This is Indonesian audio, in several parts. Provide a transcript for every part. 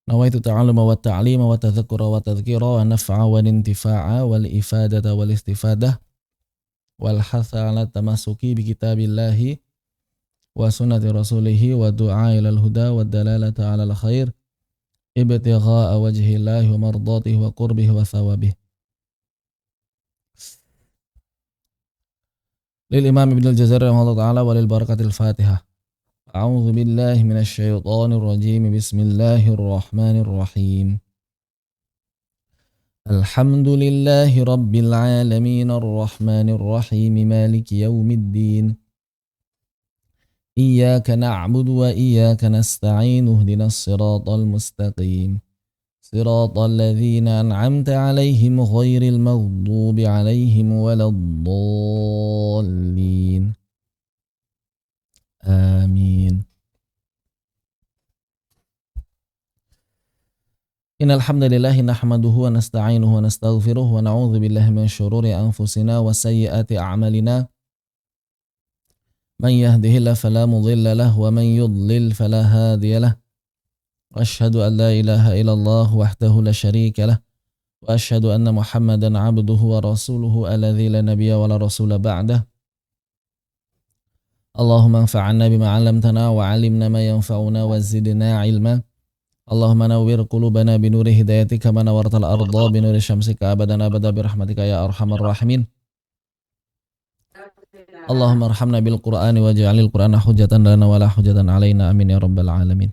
Nawaitu ta'alluma wa ta'lima wa tadhakkura wa tadhkira wa naf'a wa intifa'a wal ifadata wal istifadah wal hatha ala tamasuki bi kitabillahi wa sunnati rasulihi wa du'a ilal huda wa dalalata ala al khair ibtigha'a wajhillahi wa mardatihi wa qurbihi wa thawabihi. Lil Imam Ibnu Al-Jazari rahimahullah ta'ala wa lil barakatil Fatihah. A'udzu billahi minasy syaithanir rajim. Bismillahir rahmanir rahim. Alhamdulillahi rabbil alamin arrahmanir rahim maliki yaumiddin. Iyyaka na'budu wa iyyaka nasta'in ihdinas siratal mustaqim. Siratal ladzina an'amta 'alaihim ghairil maghdubi 'alaihim waladdallin. Amin. Innal hamdalillahi nahmaduhu wa nasta'inuhu wa nastaghfiruh wa na'udzu billahi min syururi anfusina wa sayyiati a'malina. Man yahdihillahu fala mudilla lahu wa man yudlil fala hadiya lahu. Wa asyhadu an la ilaha illallah wahdahu la syarika lahu wa asyhadu anna Muhammadan 'abduhu wa rasuluhu alladzi la nabiyya wa la rasula ba'dahu. Allahumma anfa'na bima 'allamtana wa 'allimna ma yanfa'una wa zidna 'ilma. Allahumma nawwir qulubana bi nuri hidayatika kama nawwartal arda bi nuri syamsika abadan abada bi rahmatika ya arhamar rahimin. Allahumma arhamna bil Qur'ani waj'alil Qur'ana hujjatan lana wa la hujjatan 'alaina amin ya rabbal alamin.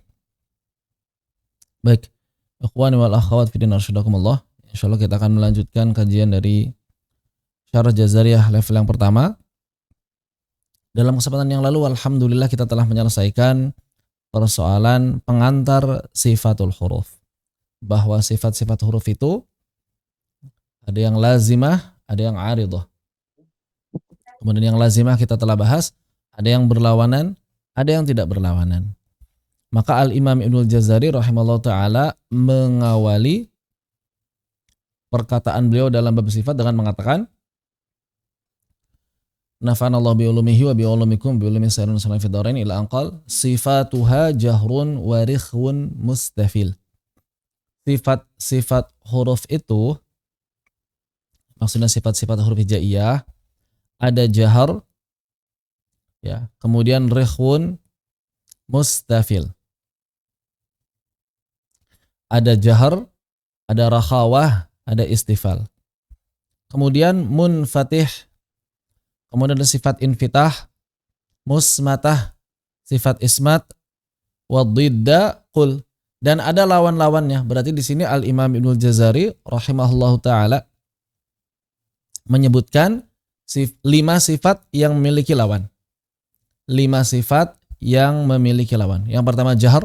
Baik, ikhwani wal akhwat fi din arsyadakumullah. Insyaallah kita akan melanjutkan kajian dari Syarah Jazariyah level yang pertama. Dalam kesempatan yang lalu, alhamdulillah kita telah menyelesaikan persoalan pengantar sifatul huruf. Bahwa sifat-sifat huruf itu ada yang lazimah, ada yang aridah. Kemudian yang lazimah kita telah bahas, ada yang berlawanan, ada yang tidak berlawanan. Maka Al-Imam Ibnul Jazari rahimahullah ta'ala mengawali perkataan beliau dalam bab sifat dengan mengatakan, Nafanallahu bi'ulumihi wa bi'ulumikum bi'ulumi sayyidun salam fidarain ila anqal sifatuha jahrun wa rikhun mustafil. Sifat-sifat huruf itu, maksudnya sifat-sifat huruf hijaiyah, ada jahar, ya, kemudian rikhun mustafil. Ada jahar, ada rakhawah, ada istifal. Kemudian munfatih, kemudian ada sifat infitah, musmatah, sifat ismat, wadidda, qul. Dan ada lawan-lawannya. Berarti di sini Al-Imam Ibnul Jazari rahimahullahu ta'ala menyebutkan 5 sifat yang memiliki lawan. 5 sifat yang memiliki lawan. Yang pertama jahar,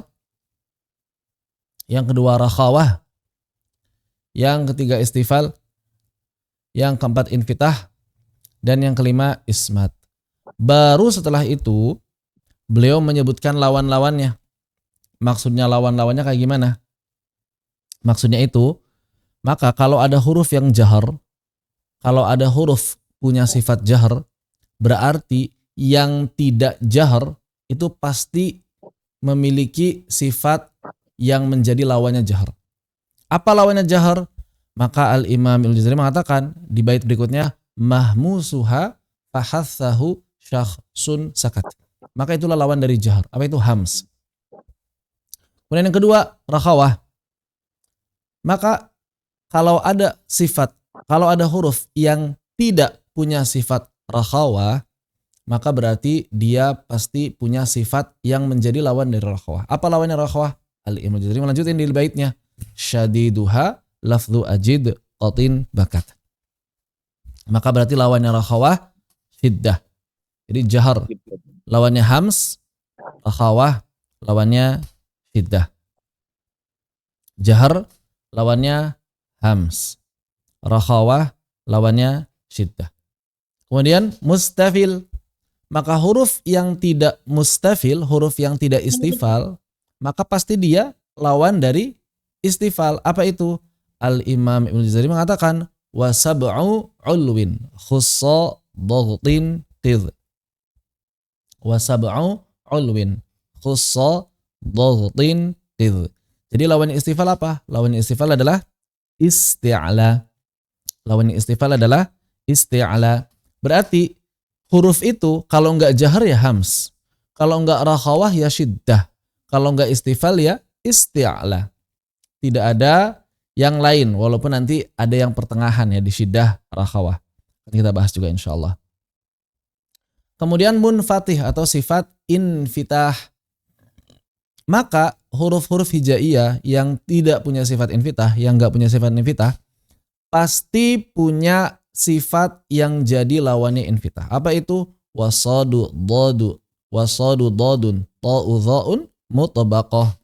yang kedua rakhawah, yang ketiga istifal, yang keempat infitah, dan yang kelima ismat. Baru setelah itu beliau menyebutkan lawan-lawannya. Maksudnya lawan-lawannya kayak gimana? Maksudnya itu, maka kalau ada huruf yang jahar, kalau ada huruf punya sifat jahar, berarti yang tidak jahar itu pasti memiliki sifat yang menjadi lawannya jahar. Apa lawannya jahar? Maka Al-Imam Ibnul Jazari mengatakan di bait berikutnya, mahmusuha fahassahu syakhsun sakat. Maka itulah lawan dari jahar. Apa itu? Hams. Kemudian yang kedua, rakhawah. Maka kalau ada sifat, kalau ada huruf yang tidak punya sifat rakhawah, maka berarti dia pasti punya sifat yang menjadi lawan dari rakhawah. Apa lawannya rakhawah? Al-Imam Jazari melanjutkan di baitnya, syadiduha lafdhu ajid qatin bakat. Maka berarti lawannya rakhawah syiddah. Jadi jahar lawannya hams, rakhawah lawannya syiddah. Jahar lawannya hams, rakhawah lawannya syiddah. Kemudian mustafil. Maka huruf yang tidak mustafil, huruf yang tidak istifal, maka pasti dia lawan dari istifal. Apa itu? Al-Imam Ibnul Jazari mengatakan, wa sab'u ulwin khussa dhaghtin qidh. Wa sab'u ulwin khussa dhaghtin qidh. Jadi lawan istifal apa? Lawan istifal adalah isti'la. Lawan istifal adalah isti'la. Berarti huruf itu kalau enggak jahar ya hams. Kalau enggak rakhawah ya syiddah. Kalau enggak istifal ya isti'la. Tidak ada yang lain, walaupun nanti ada yang pertengahan ya di syiddah rakhawah. Kita bahas juga insyaallah. Kemudian munfatih atau sifat infitah. Maka huruf-huruf hijaiyah yang tidak punya sifat infitah, yang enggak punya sifat infitah, pasti punya sifat yang jadi lawannya infitah. Apa itu? Wasadu dadu, wasadu dadun, ta'u dha'un mutabaqah.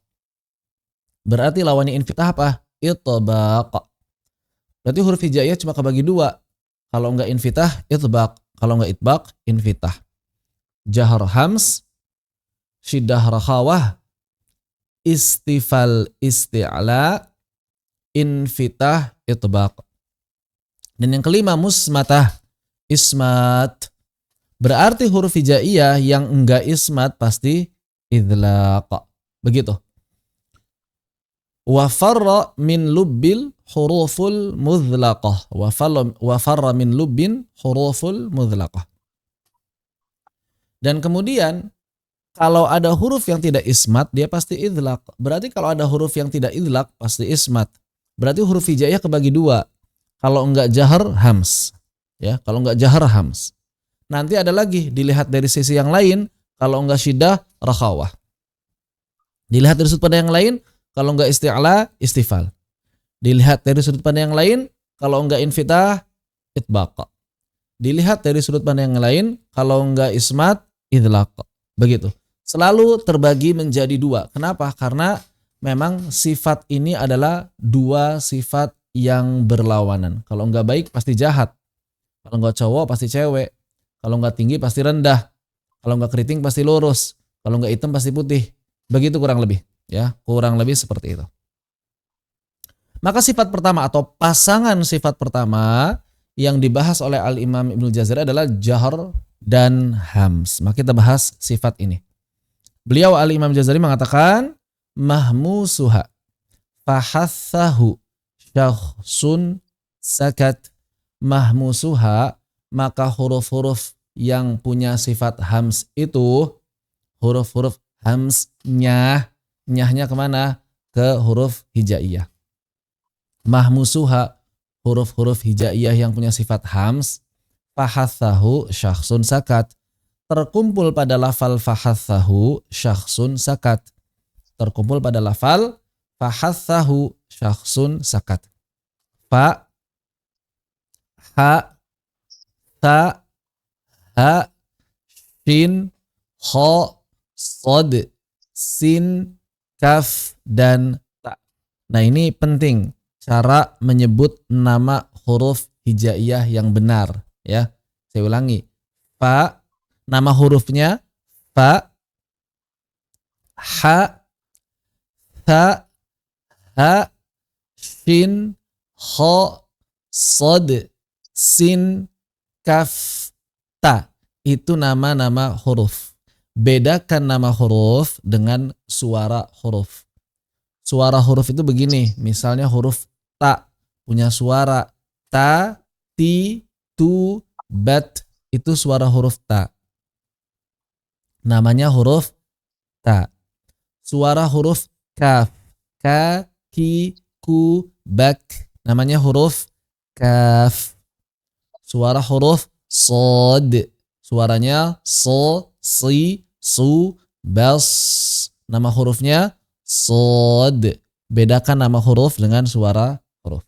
Berarti lawannya infitah apa? Itbaq. Berarti huruf hijaiyah cuma kebagi dua. Kalau enggak infitah, itbaq. Kalau enggak itbaq, infitah. Jahar hams, syiddah rakhawah, istifal isti'la, infitah itbaq. Dan yang kelima musmatah, ismat. Berarti huruf hijaiyah yang enggak ismat pasti idlaq. Begitu. Wa farra min lubbil huruful mudhlaqah. Wa farra min lubbin huruful mudhlaqah. Dan kemudian kalau ada huruf yang tidak ismat dia pasti idlaq. Berarti kalau ada huruf yang tidak idlaq pasti ismat. Berarti huruf hijaiyah kebagi dua. Kalau enggak jahar hams. Ya, kalau enggak jahar hams. Nanti ada lagi dilihat dari sisi yang lain, kalau enggak syiddah rakhawah. Dilihat dari sudut pandang yang lain, kalau enggak isti'la, istifal. Dilihat dari sudut pandang yang lain, kalau enggak infitah, itbaq. Dilihat dari sudut pandang yang lain, kalau enggak ismat, idlaq. Begitu. Selalu terbagi menjadi dua. Kenapa? Karena memang sifat ini adalah dua sifat yang berlawanan. Kalau enggak baik pasti jahat. Kalau enggak cowok pasti cewek. Kalau enggak tinggi pasti rendah. Kalau enggak keriting pasti lurus. Kalau enggak hitam pasti putih. Begitu kurang lebih. Ya, kurang lebih seperti itu. Maka sifat pertama atau pasangan sifat pertama yang dibahas oleh Al-Imam Ibnu Jazari adalah jahar dan hams. Maka kita bahas sifat ini. Beliau Al-Imam Jazari mengatakan mahmusuha fahassahu syakhsun sakat. Mahmusuha, maka huruf-huruf yang punya sifat hams itu huruf-huruf hamsnya, nyahnya kemana? Ke huruf hijaiyah. Mahmusuha, huruf-huruf hijaiyah yang punya sifat hams, fahathahu syakhsun sakat. Terkumpul pada lafal fahathahu syakhsun sakat. Terkumpul pada lafal fahathahu syakhsun sakat. Fa, ha, ta, ha, shin, kho, sod, sin, kaf, dan ta. Nah ini penting cara menyebut nama huruf hijaiyah yang benar ya. Saya ulangi. Fa, nama hurufnya fa, ha, ta, ha, shin, kho, sod, sin, kaf, ta. Itu nama-nama huruf. Bedakan nama huruf dengan suara huruf. Suara huruf itu begini. Misalnya huruf ta punya suara ta, ti, tu, bat. Itu suara huruf ta. Namanya huruf ta. Suara huruf kaf. Ka, ki, ku, bak. Namanya huruf kaf. Suara huruf sod. Suaranya so, si, su, bas. Nama hurufnya sod. Bedakan nama huruf dengan suara huruf.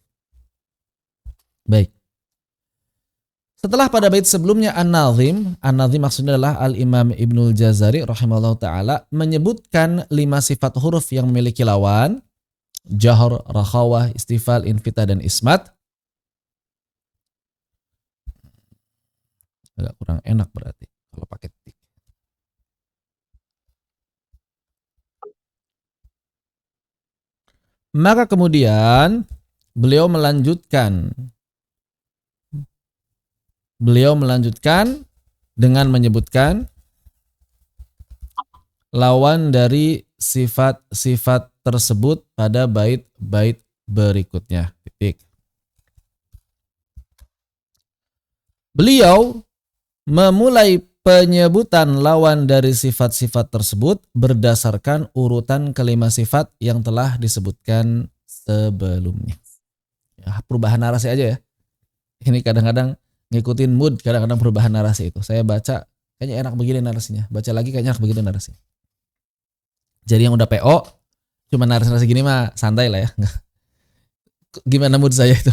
Baik. Setelah pada bait sebelumnya An-Nazim maksudnya adalah Al-Imam Ibnul Jazari rahimahullah ta'ala menyebutkan 5 sifat huruf yang memiliki lawan. Jahar, rakhawah, istifal, infitah, dan ismat. Agak kurang enak berarti kalau pakai tik. Maka kemudian beliau melanjutkan dengan menyebutkan lawan dari sifat-sifat tersebut pada bait-bait berikutnya. Titik. Beliau memulai penyebutan lawan dari sifat-sifat tersebut berdasarkan urutan kelima sifat yang telah disebutkan sebelumnya. Ya, perubahan narasi aja ya. Ini kadang-kadang ngikutin mood, kadang-kadang perubahan narasi itu. Saya baca, kayaknya enak begini narasinya. Baca lagi kayaknya enak begitu narasi. Jadi yang udah PO, cuma narasi-narasi gini mah santai lah ya. Gimana mood saya itu?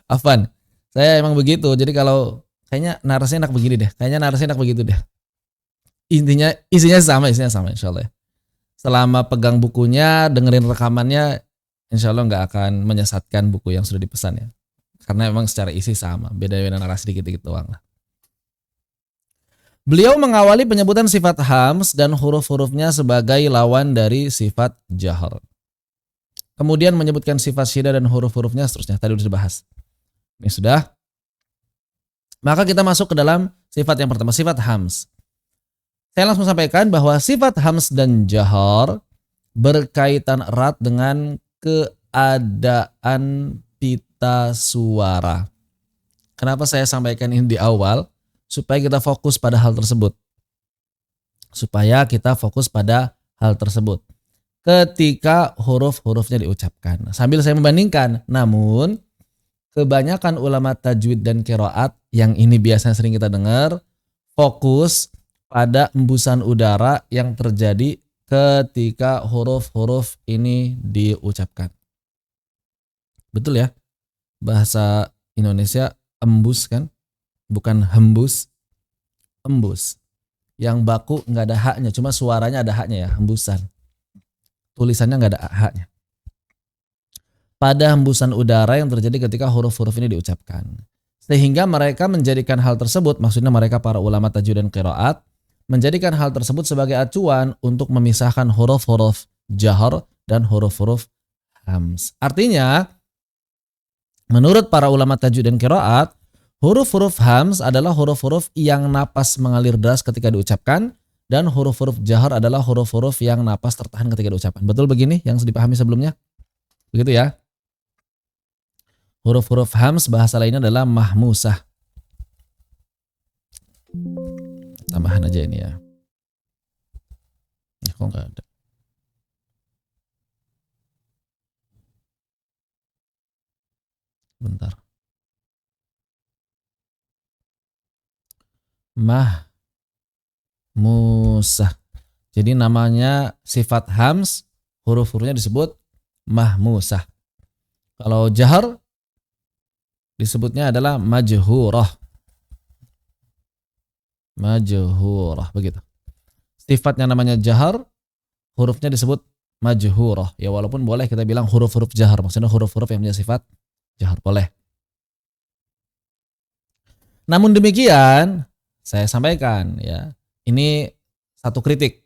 Afan, saya emang begitu. Jadi kalau kayaknya narasinya enak begini deh. Kayaknya narasinya enak begitu deh. Intinya, isinya sama insya Allah ya. Selama pegang bukunya, dengerin rekamannya, insya Allah nggak akan menyesatkan buku yang sudah dipesan ya. Karena memang secara isi sama, beda-beda narasi dikit-dikit doang lah. Beliau mengawali penyebutan sifat hams dan huruf-hurufnya sebagai lawan dari sifat jahar. Kemudian menyebutkan sifat syiddah dan huruf-hurufnya seterusnya. Tadi sudah dibahas. Ini sudah. Maka kita masuk ke dalam sifat yang pertama, sifat hams. Saya langsung sampaikan bahwa sifat hams dan jahar berkaitan erat dengan keadaan pita suara. Kenapa saya sampaikan ini di awal? Supaya kita fokus pada hal tersebut. Ketika huruf-hurufnya diucapkan. Sambil saya membandingkan, namun kebanyakan ulama tajwid dan qiraat yang ini biasanya sering kita dengar, fokus pada embusan udara yang terjadi ketika huruf-huruf ini diucapkan. Betul ya? Bahasa Indonesia embus kan? Bukan hembus, embus. Yang baku nggak ada haknya, cuma suaranya ada haknya ya, hembusan. Tulisannya nggak ada haknya. Pada hembusan udara yang terjadi ketika huruf-huruf ini diucapkan. Sehingga mereka menjadikan hal tersebut, maksudnya mereka para ulama tajwid dan qiraat, menjadikan hal tersebut sebagai acuan untuk memisahkan huruf-huruf jahar dan huruf-huruf hams. Artinya, menurut para ulama tajwid dan qiraat, huruf-huruf hams adalah huruf-huruf yang napas mengalir deras ketika diucapkan dan huruf-huruf jahar adalah huruf-huruf yang napas tertahan ketika diucapkan. Betul begini yang dipahami sebelumnya? Begitu ya. Huruf-huruf hams bahasa lainnya adalah mahmusah. Tambahan aja ini ya. Kok nggak ada? Bentar. Mahmusah. Jadi namanya sifat hams, huruf-hurufnya disebut mahmusah. Kalau jahar disebutnya adalah majhurah. Majhurah, begitu. Sifatnya namanya jahar, hurufnya disebut majhurah. Ya walaupun boleh kita bilang huruf-huruf jahar, maksudnya huruf-huruf yang punya sifat jahar, boleh. Namun demikian, saya sampaikan ya, ini satu kritik.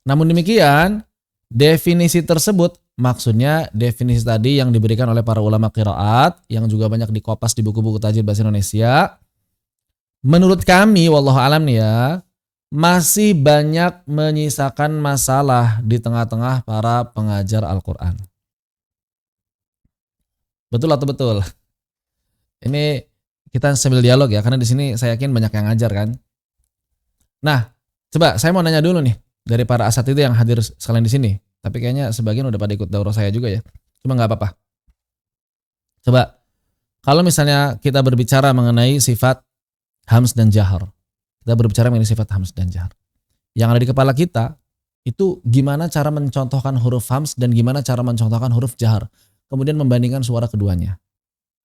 Namun demikian, definisi tersebut, maksudnya definisi tadi yang diberikan oleh para ulama qiraat, yang juga banyak dikopas di buku-buku tajwid bahasa Indonesia, menurut kami, wallahu alam nih ya, masih banyak menyisakan masalah di tengah-tengah para pengajar Al-Quran. Betul atau betul? Ini kita sambil dialog ya, karena di sini saya yakin banyak yang ngajar kan. Nah, coba saya mau nanya dulu nih dari para asatidz yang hadir sekalian di sini. Tapi kayaknya sebagian udah pada ikut daurah saya juga ya. Cuma nggak apa-apa. Coba, kalau misalnya kita berbicara mengenai sifat hams dan jahar, kita berbicara mengenai sifat hams dan jahar. Yang ada di kepala kita itu gimana cara mencontohkan huruf hams dan gimana cara mencontohkan huruf jahar. Kemudian membandingkan suara keduanya.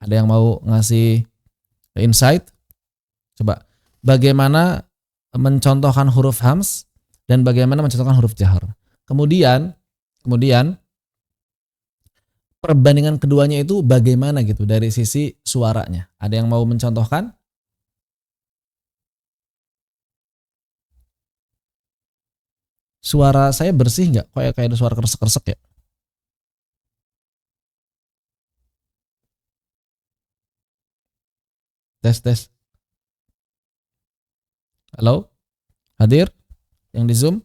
Ada yang mau ngasih insight? Coba, bagaimana mencontohkan huruf hams dan bagaimana mencontohkan huruf jahar. Kemudian perbandingan keduanya itu bagaimana gitu dari sisi suaranya. Ada yang mau mencontohkan? Suara saya bersih nggak? Kayak ada suara kresek-kresek ya? Tes. Halo? Hadir? Yang di Zoom?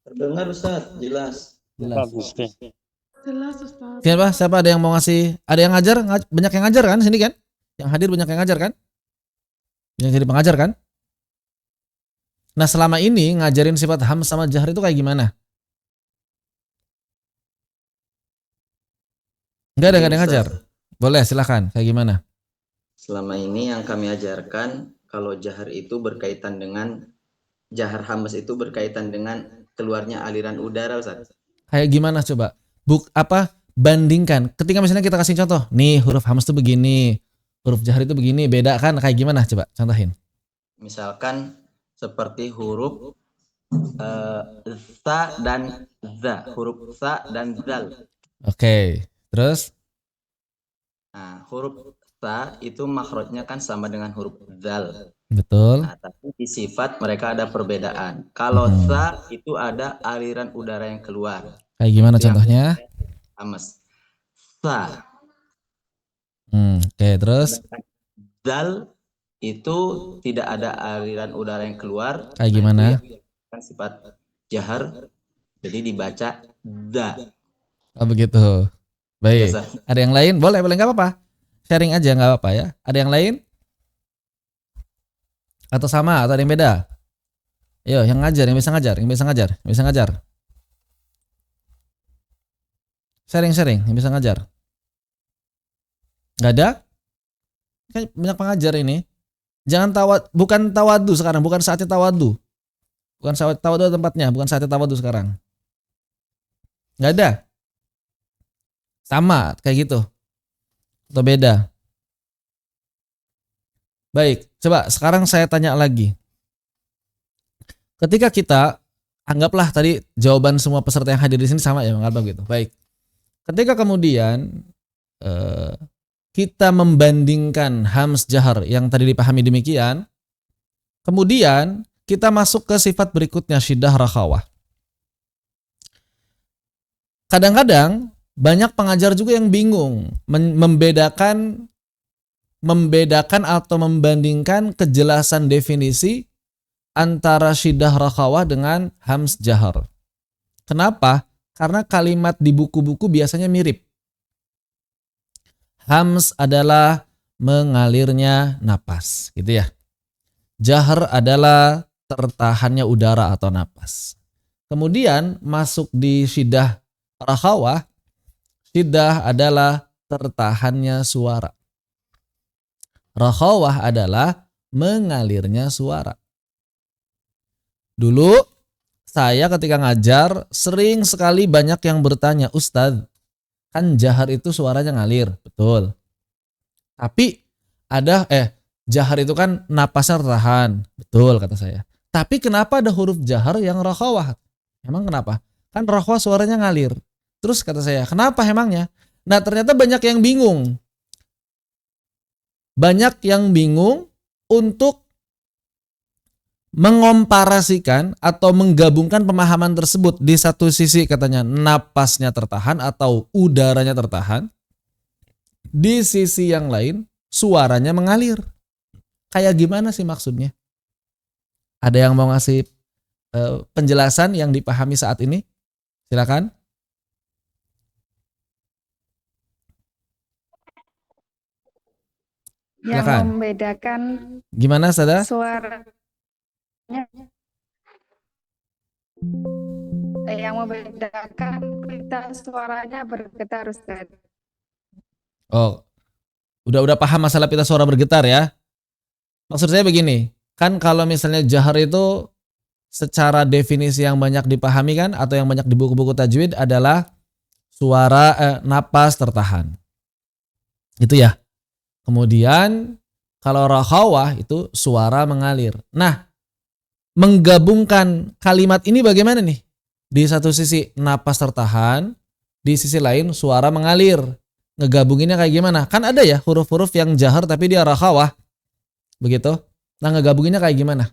Terdengar Ustaz, jelas. Jelas. Bagus deh. Jelas Ustaz. Siapa ada yang mau ngasih? Ada yang ngajar? Banyak yang ngajar kan sini kan? Yang hadir banyak yang ngajar kan? Yang jadi pengajar kan? Nah selama ini ngajarin sifat hams sama jahar itu kayak gimana? Enggak ada yang ngajar? Boleh silahkan, kayak gimana? Selama ini yang kami ajarkan, kalau jahar itu berkaitan dengan, jahar hams itu berkaitan dengan keluarnya aliran udara Ustaz. Kayak gimana coba? Bandingkan. Ketika misalnya kita kasih contoh, nih huruf hams itu begini, huruf jahar itu begini, beda kan? Kayak gimana coba? Contohin. Misalkan seperti huruf sa dan za, huruf sa dan zal. Oke, terus? Nah, huruf sa itu makhrajnya kan sama dengan huruf zal. Betul. Nah, tapi di sifat mereka ada perbedaan. Kalau sa itu ada aliran udara yang keluar. Kayak gimana Itu yang contohnya? hams. Sa. Oke, terus? Zal itu tidak ada aliran udara yang keluar. Kayak gimana? Kan sifat jahar, jadi dibaca da. Oh begitu. Baik. Biasa. Ada yang lain? Boleh nggak apa-apa. Sharing aja nggak apa-apa ya. Ada yang lain? Atau sama? Atau ada yang beda? Yo, yang ngajar, yang bisa ngajar, yang bisa ngajar, yang bisa ngajar. Sharing, yang bisa ngajar. Nggak ada? Kan banyak pengajar ini. Jangan bukan tawadu sekarang, bukan saatnya tawadu. Bukan saatnya tawadu tempatnya, bukan saatnya tawadu sekarang. Nggak ada? Sama, kayak gitu. Atau beda? Baik, coba sekarang saya tanya lagi. Ketika kita, anggaplah tadi jawaban semua peserta yang hadir di sini sama ya, anggap gitu. Baik. Ketika kemudian kita membandingkan hams jahar yang tadi dipahami demikian, kemudian kita masuk ke sifat berikutnya, syiddah rakhawah. Kadang-kadang banyak pengajar juga yang bingung membedakan atau membandingkan kejelasan definisi antara syiddah rakhawah dengan hams jahar. Kenapa? Karena kalimat di buku-buku biasanya mirip. Hams adalah mengalirnya napas, gitu ya. Jahar adalah tertahannya udara atau napas. Kemudian masuk di syiddah rakhawah, syiddah adalah tertahannya suara. Rakhawah adalah mengalirnya suara. Dulu saya ketika ngajar sering sekali banyak yang bertanya, Ustadz, kan jahar itu suaranya ngalir, betul. Tapi jahar itu kan napasnya tertahan, betul kata saya. Tapi kenapa ada huruf jahar yang rakhawah? Emang kenapa? Kan rakhawah suaranya ngalir. Terus kata saya, kenapa emangnya? Nah ternyata banyak yang bingung. Banyak yang bingung untuk mengomparasikan atau menggabungkan pemahaman tersebut. Di satu sisi katanya napasnya tertahan atau udaranya tertahan. Di sisi yang lain suaranya mengalir. Kayak gimana sih maksudnya? Ada yang mau ngasih penjelasan yang dipahami saat ini? Silakan. Yang Silakan. membedakan Gimana Sada? suara yang membedakan kita suaranya bergetar Ustaz. Oh, udah paham masalah pita suara bergetar ya? Maksud saya begini, kan kalau misalnya jahar itu secara definisi yang banyak dipahami kan, atau yang banyak di buku-buku tajwid adalah suara napas tertahan. Itu ya. Kemudian kalau rakhawah itu suara mengalir. Nah, menggabungkan kalimat ini bagaimana nih? Di satu sisi napas tertahan, di sisi lain suara mengalir. Ngegabunginnya kayak gimana? Kan ada ya huruf-huruf yang jahar tapi dia rakhawah. Begitu. Nah, ngegabunginnya kayak gimana?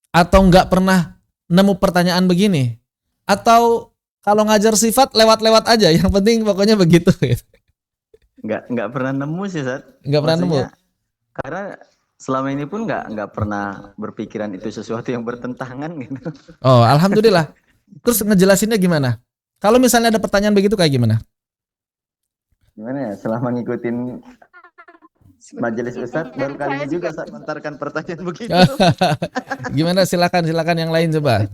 Atau nggak pernah nemu pertanyaan begini? Atau kalau ngajar sifat lewat-lewat aja, yang penting pokoknya begitu. Nggak pernah nemu sih Ustaz. Nggak pernah nemu. Karena selama ini pun nggak pernah berpikiran itu sesuatu yang bertentangan gitu. Oh, alhamdulillah. Terus ngejelasinnya gimana? Kalau misalnya ada pertanyaan begitu kayak gimana? Gimana ya? Selama ngikutin majelis Ustadz baru kali Saya ini juga juga Ustadz lontarkan pertanyaan begitu. Gimana? Silakan yang lain coba.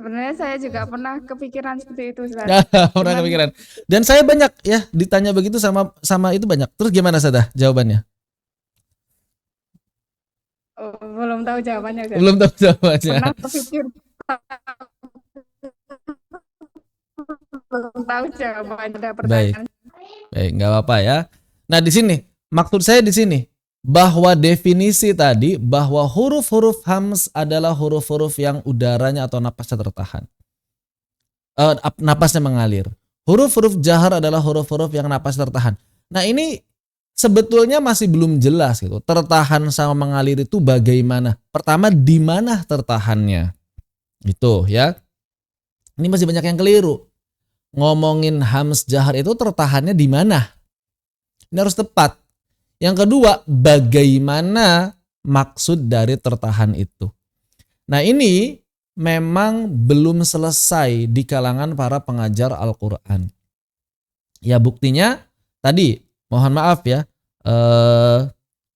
sebenarnya saya juga pernah kepikiran seperti itu, Ustaz. Pernah Cuman kepikiran. Dan saya banyak ya ditanya begitu sama itu banyak. Terus gimana Sadah jawabannya? belum tahu jawabannya, Ustaz. Belum tahu jawabannya. Pernah kepikir belum tahu jawabannya ada Baik. pertanyaan. Baik, nggak apa-apa ya. Nah, di sini maksud saya di sini bahwa definisi tadi bahwa huruf-huruf hams adalah huruf-huruf yang udaranya atau napasnya tertahan. Napasnya mengalir. Huruf-huruf jahar adalah huruf-huruf yang napasnya tertahan. Nah, ini sebetulnya masih belum jelas gitu. Tertahan sama mengalir itu bagaimana? Pertama, di mana tertahannya? Gitu ya. Ini masih banyak yang keliru. Ngomongin hams jahar itu tertahannya di mana? Ini harus tepat. Yang kedua, bagaimana maksud dari tertahan itu? Nah, ini memang belum selesai di kalangan para pengajar Al-Quran. Ya buktinya tadi, mohon maaf ya,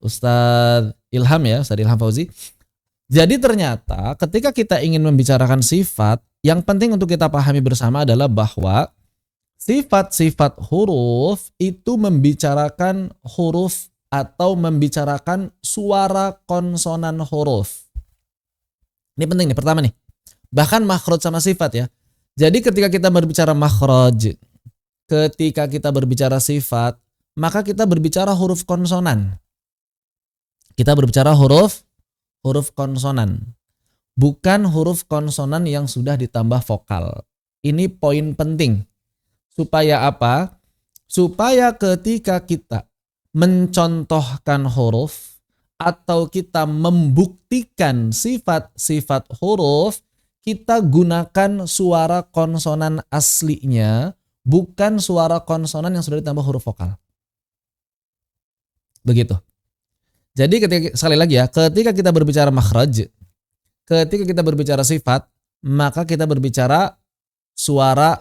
Ustadz Ilham Fauzi. Jadi ternyata ketika kita ingin membicarakan sifat, yang penting untuk kita pahami bersama adalah bahwa sifat-sifat huruf itu membicarakan huruf atau membicarakan suara konsonan huruf. Ini penting nih, pertama nih. Bahkan makhraj sama sifat ya. Jadi ketika kita berbicara makhraj, ketika kita berbicara sifat, maka kita berbicara huruf konsonan. Kita berbicara huruf konsonan. Bukan huruf konsonan yang sudah ditambah vokal. Ini poin penting. Supaya apa? Supaya ketika kita mencontohkan huruf atau kita membuktikan sifat-sifat huruf, kita gunakan suara konsonan aslinya, bukan suara konsonan yang sudah ditambah huruf vokal. Begitu. Jadi sekali lagi ya, ketika kita berbicara makhraj, ketika kita berbicara sifat, maka kita berbicara suara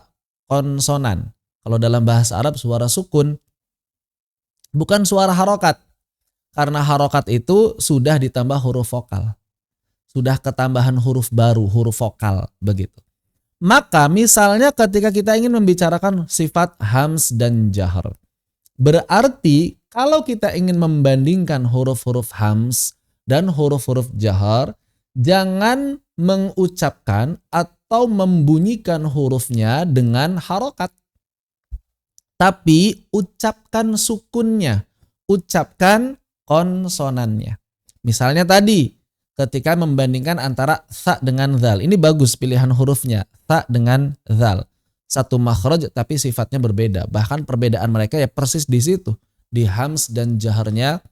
konsonan. Kalau dalam bahasa Arab suara sukun, bukan suara harokat. Karena harokat itu sudah ditambah huruf vokal. Sudah ketambahan huruf baru, huruf vokal, begitu. Maka misalnya ketika kita ingin membicarakan sifat hams dan jahar, berarti kalau kita ingin membandingkan huruf-huruf hams dan huruf-huruf jahar, jangan mengucapkan atau membunyikan hurufnya dengan harokat. Tapi ucapkan sukunnya, ucapkan konsonannya. Misalnya tadi, ketika membandingkan antara tha dengan zal. Ini bagus pilihan hurufnya, tha dengan zal. Satu makhraj tapi sifatnya berbeda. Bahkan perbedaan mereka ya persis di situ. Di hams dan jaharnya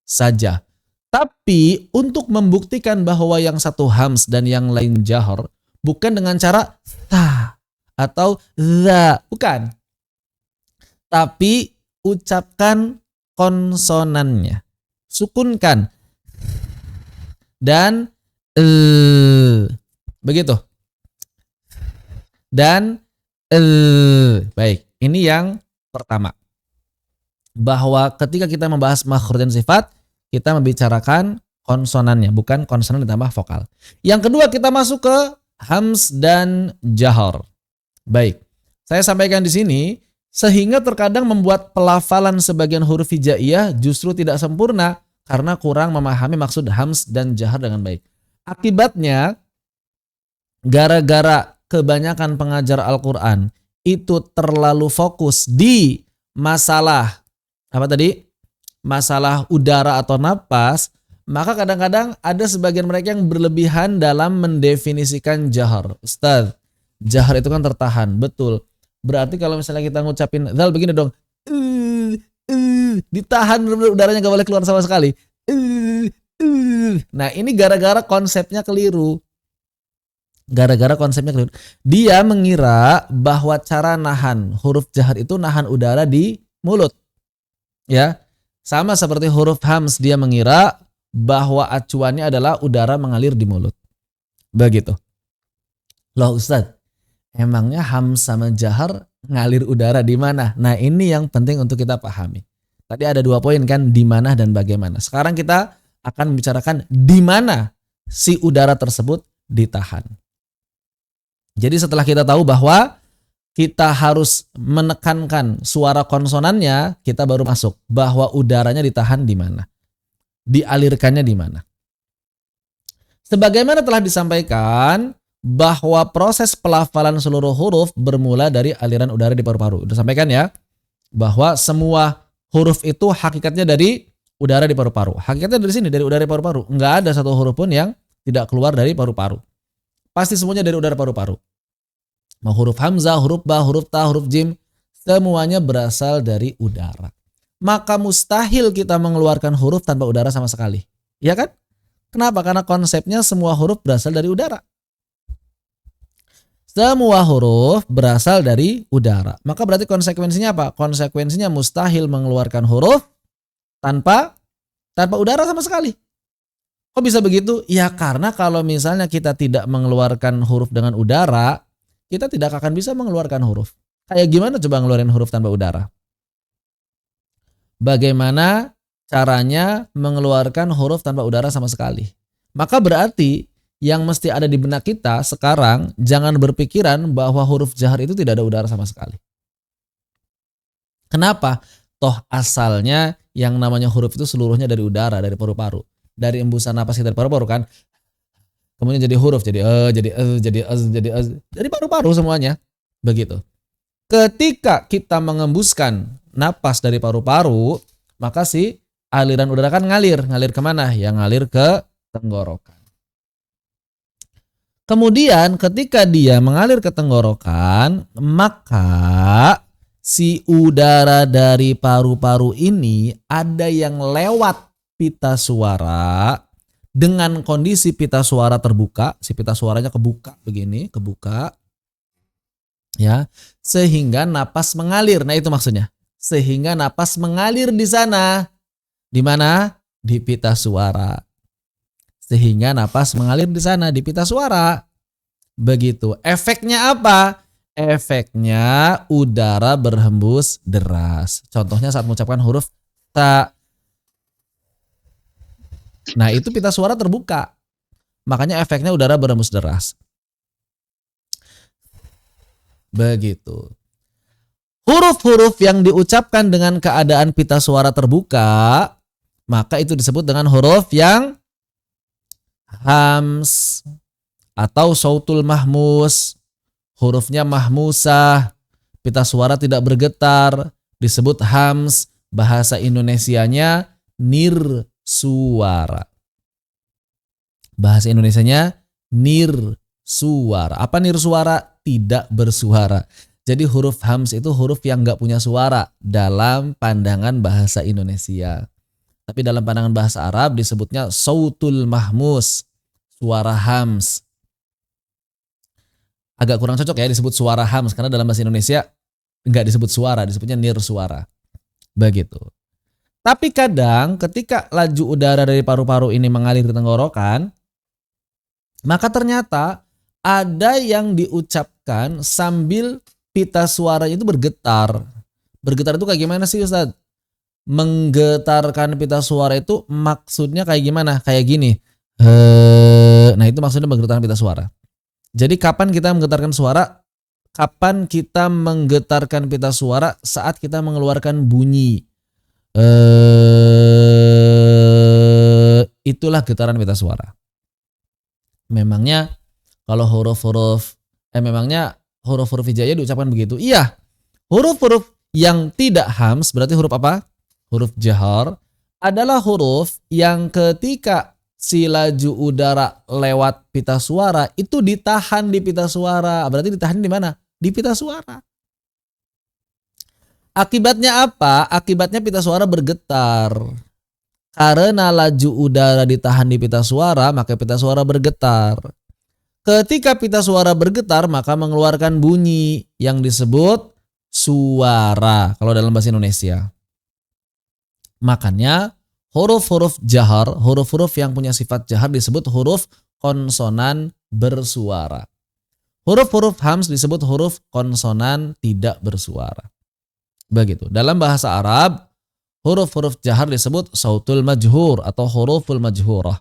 saja. Tapi untuk membuktikan bahwa yang satu hams dan yang lain jahar, bukan dengan cara tha atau za, bukan. Tapi ucapkan konsonannya. Sukunkan. Dan begitu. Dan baik, ini yang pertama. Bahwa ketika kita membahas makhraj dan sifat, kita membicarakan konsonannya, bukan konsonan ditambah vokal. Yang kedua, kita masuk ke hams dan jahar. Baik, saya sampaikan di sini sehingga terkadang membuat pelafalan sebagian huruf hijaiyah justru tidak sempurna karena kurang memahami maksud hams dan jahar dengan baik. Akibatnya, gara-gara kebanyakan pengajar Al-Quran itu terlalu fokus di masalah apa tadi? Masalah udara atau napas, maka kadang-kadang ada sebagian mereka yang berlebihan dalam mendefinisikan jahar. Ustaz, jahar itu kan tertahan, betul. Berarti kalau misalnya kita ngucapin zal begini dong, ditahan udaranya gak boleh keluar sama sekali. Nah ini gara-gara konsepnya keliru. Dia mengira bahwa cara nahan huruf jahar itu nahan udara di mulut. Ya. Sama seperti huruf hams, dia mengira bahwa acuannya adalah udara mengalir di mulut. Begitu. Loh Ustadz, emangnya hams sama jahar ngalir udara di mana? Nah ini yang penting untuk kita pahami. Tadi ada 2 poin kan, di mana dan bagaimana. Sekarang kita akan membicarakan di mana si udara tersebut ditahan. Jadi setelah kita tahu bahwa kita harus menekankan suara konsonannya, kita baru masuk bahwa udaranya ditahan di mana, dialirkannya di mana. Sebagaimana telah disampaikan bahwa proses pelafalan seluruh huruf bermula dari aliran udara di paru-paru. Udah sampaikan ya, bahwa semua huruf itu hakikatnya dari udara di paru-paru. Hakikatnya dari sini, dari udara di paru-paru. Nggak ada satu huruf pun yang tidak keluar dari paru-paru. Pasti semuanya dari udara paru-paru. Mau huruf hamzah, huruf ba, huruf ta, huruf jim, semuanya berasal dari udara. Maka mustahil kita mengeluarkan huruf tanpa udara sama sekali. Ya kan? Kenapa? Karena konsepnya semua huruf berasal dari udara. Semua huruf berasal dari udara. Maka berarti konsekuensinya apa? Konsekuensinya mustahil mengeluarkan huruf tanpa udara sama sekali. Kok bisa begitu? Ya karena kalau misalnya kita tidak mengeluarkan huruf dengan udara, kita tidak akan bisa mengeluarkan huruf. Kayak gimana coba ngeluarin huruf tanpa udara? Bagaimana caranya mengeluarkan huruf tanpa udara sama sekali? Maka berarti yang mesti ada di benak kita sekarang, jangan berpikiran bahwa huruf jahar itu tidak ada udara sama sekali. Kenapa? Toh asalnya yang namanya huruf itu seluruhnya dari udara, dari paru-paru. Dari embusan napas kita dari paru-paru kan. Kemudian jadi huruf, jadi dari paru-paru semuanya. Begitu. Ketika kita mengembuskan napas dari paru-paru, maka si aliran udara kan ngalir. Ngalir kemana? Yang ngalir ke tenggorokan. Kemudian ketika dia mengalir ke tenggorokan, maka si udara dari paru-paru ini ada yang lewat pita suara. Dengan kondisi pita suara terbuka, si pita suaranya kebuka begini, kebuka, ya, sehingga napas mengalir. Nah itu maksudnya, sehingga napas mengalir di sana, di mana? Di pita suara. Sehingga napas mengalir di sana, di pita suara. Begitu. Efeknya apa? Efeknya udara berhembus deras. Contohnya saat mengucapkan huruf ta. Nah itu pita suara terbuka. Makanya efeknya udara berhembus deras. Begitu. Huruf-huruf yang diucapkan dengan keadaan pita suara terbuka, maka itu disebut dengan huruf yang hams atau sautul mahmus. Hurufnya mahmusah, pita suara tidak bergetar, disebut hams. Bahasa Indonesianya nirsuara. Bahasa Indonesianya nirsuara. Apa nirsuara? Tidak bersuara. Jadi huruf hams itu huruf yang gak punya suara dalam pandangan bahasa Indonesia. Tapi dalam pandangan bahasa Arab disebutnya sautul mahmus, suara hams. Agak kurang cocok ya disebut suara hams, karena dalam bahasa Indonesia nggak disebut suara, disebutnya nirsuara. Begitu. Tapi kadang ketika laju udara dari paru-paru ini mengalir ke tenggorokan, maka ternyata ada yang diucapkan sambil pita suaranya itu bergetar. Bergetar itu kayak gimana sih Ustadz? Menggetarkan pita suara itu maksudnya kayak gimana? Kayak gini. Nah itu maksudnya menggetarkan pita suara. Jadi kapan kita menggetarkan suara? Kapan kita menggetarkan pita suara? Saat kita mengeluarkan bunyi. Itulah getaran pita suara. Memangnya kalau huruf-huruf hijaiyah diucapkan begitu? Iya. Huruf-huruf yang tidak hams berarti huruf apa? Huruf jahar adalah huruf yang ketika si laju udara lewat pita suara itu ditahan di pita suara. Berarti ditahan di mana? Di pita suara. Akibatnya apa? Akibatnya pita suara bergetar. Karena laju udara ditahan di pita suara, maka pita suara bergetar. Ketika pita suara bergetar, maka mengeluarkan bunyi yang disebut suara kalau dalam bahasa Indonesia. Makanya huruf-huruf jahar, huruf-huruf yang punya sifat jahar disebut huruf konsonan bersuara. Huruf-huruf hams disebut huruf konsonan tidak bersuara. Begitu. Dalam bahasa Arab, huruf-huruf jahar disebut sautul majhur atau huruful majhurah.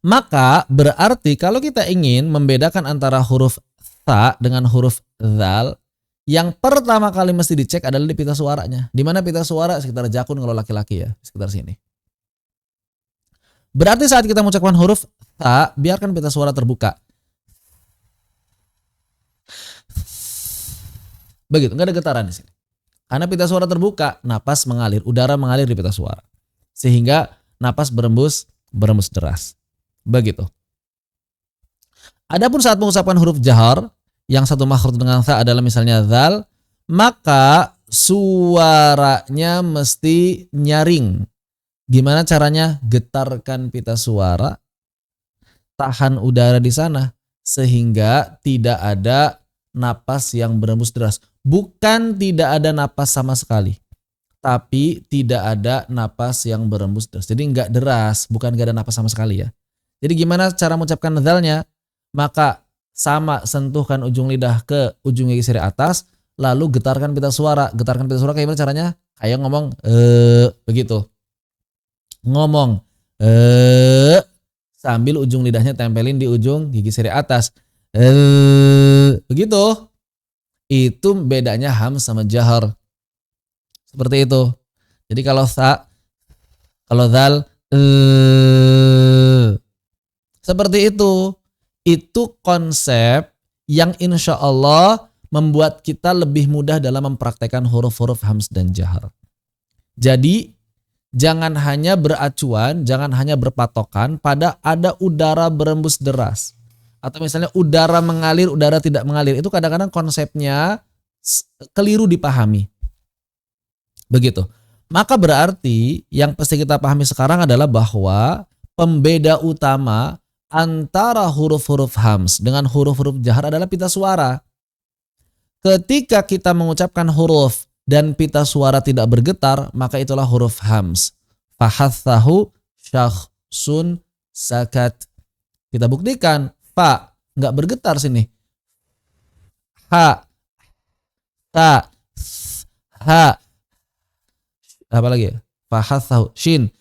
Maka berarti kalau kita ingin membedakan antara huruf tha dengan huruf dzal, yang pertama kali mesti dicek adalah di pita suaranya. Di mana pita suara? Sekitar jakun kalau laki-laki ya, sekitar sini. Berarti saat kita mengucapkan huruf tha, biarkan pita suara terbuka. Begitu, nggak ada getaran di sini. Karena pita suara terbuka, napas mengalir, udara mengalir di pita suara. Sehingga napas berembus deras. Begitu. Adapun saat mengucapkan huruf jahar, yang satu makhraj dengan tha adalah misalnya dzal, maka suaranya mesti nyaring. Gimana caranya? Getarkan pita suara, tahan udara di sana sehingga tidak ada napas yang berembus deras. Bukan tidak ada napas sama sekali, tapi tidak ada napas yang berembus deras. Jadi enggak deras, bukan enggak ada napas sama sekali ya. Jadi gimana cara mengucapkan dzalnya? Maka sama, sentuhkan ujung lidah ke ujung gigi seri atas, lalu getarkan pita suara. Getarkan pita suara kayak gimana caranya? Kayak ngomong begitu. Ngomong sambil ujung lidahnya tempelin di ujung gigi seri atas. Begitu. Itu bedanya hams sama jahar. Seperti itu. Jadi kalau tha, kalau dzal, seperti itu. Itu konsep yang insya Allah membuat kita lebih mudah dalam mempraktekkan huruf-huruf hams dan jahar. Jadi jangan hanya beracuan, jangan hanya berpatokan pada ada udara berembus deras. Atau misalnya udara mengalir, udara tidak mengalir. Itu kadang-kadang konsepnya keliru dipahami. Begitu. Maka berarti yang pasti kita pahami sekarang adalah bahwa pembeda utama antara huruf-huruf hams dengan huruf-huruf jahar adalah pita suara. Ketika kita mengucapkan huruf dan pita suara tidak bergetar, maka itulah huruf hams. Fahathahu syakhsun sakat. Kita buktikan. Fa, nggak bergetar sini. Ha, ta, ha. Apa lagi? Fahathahu shin,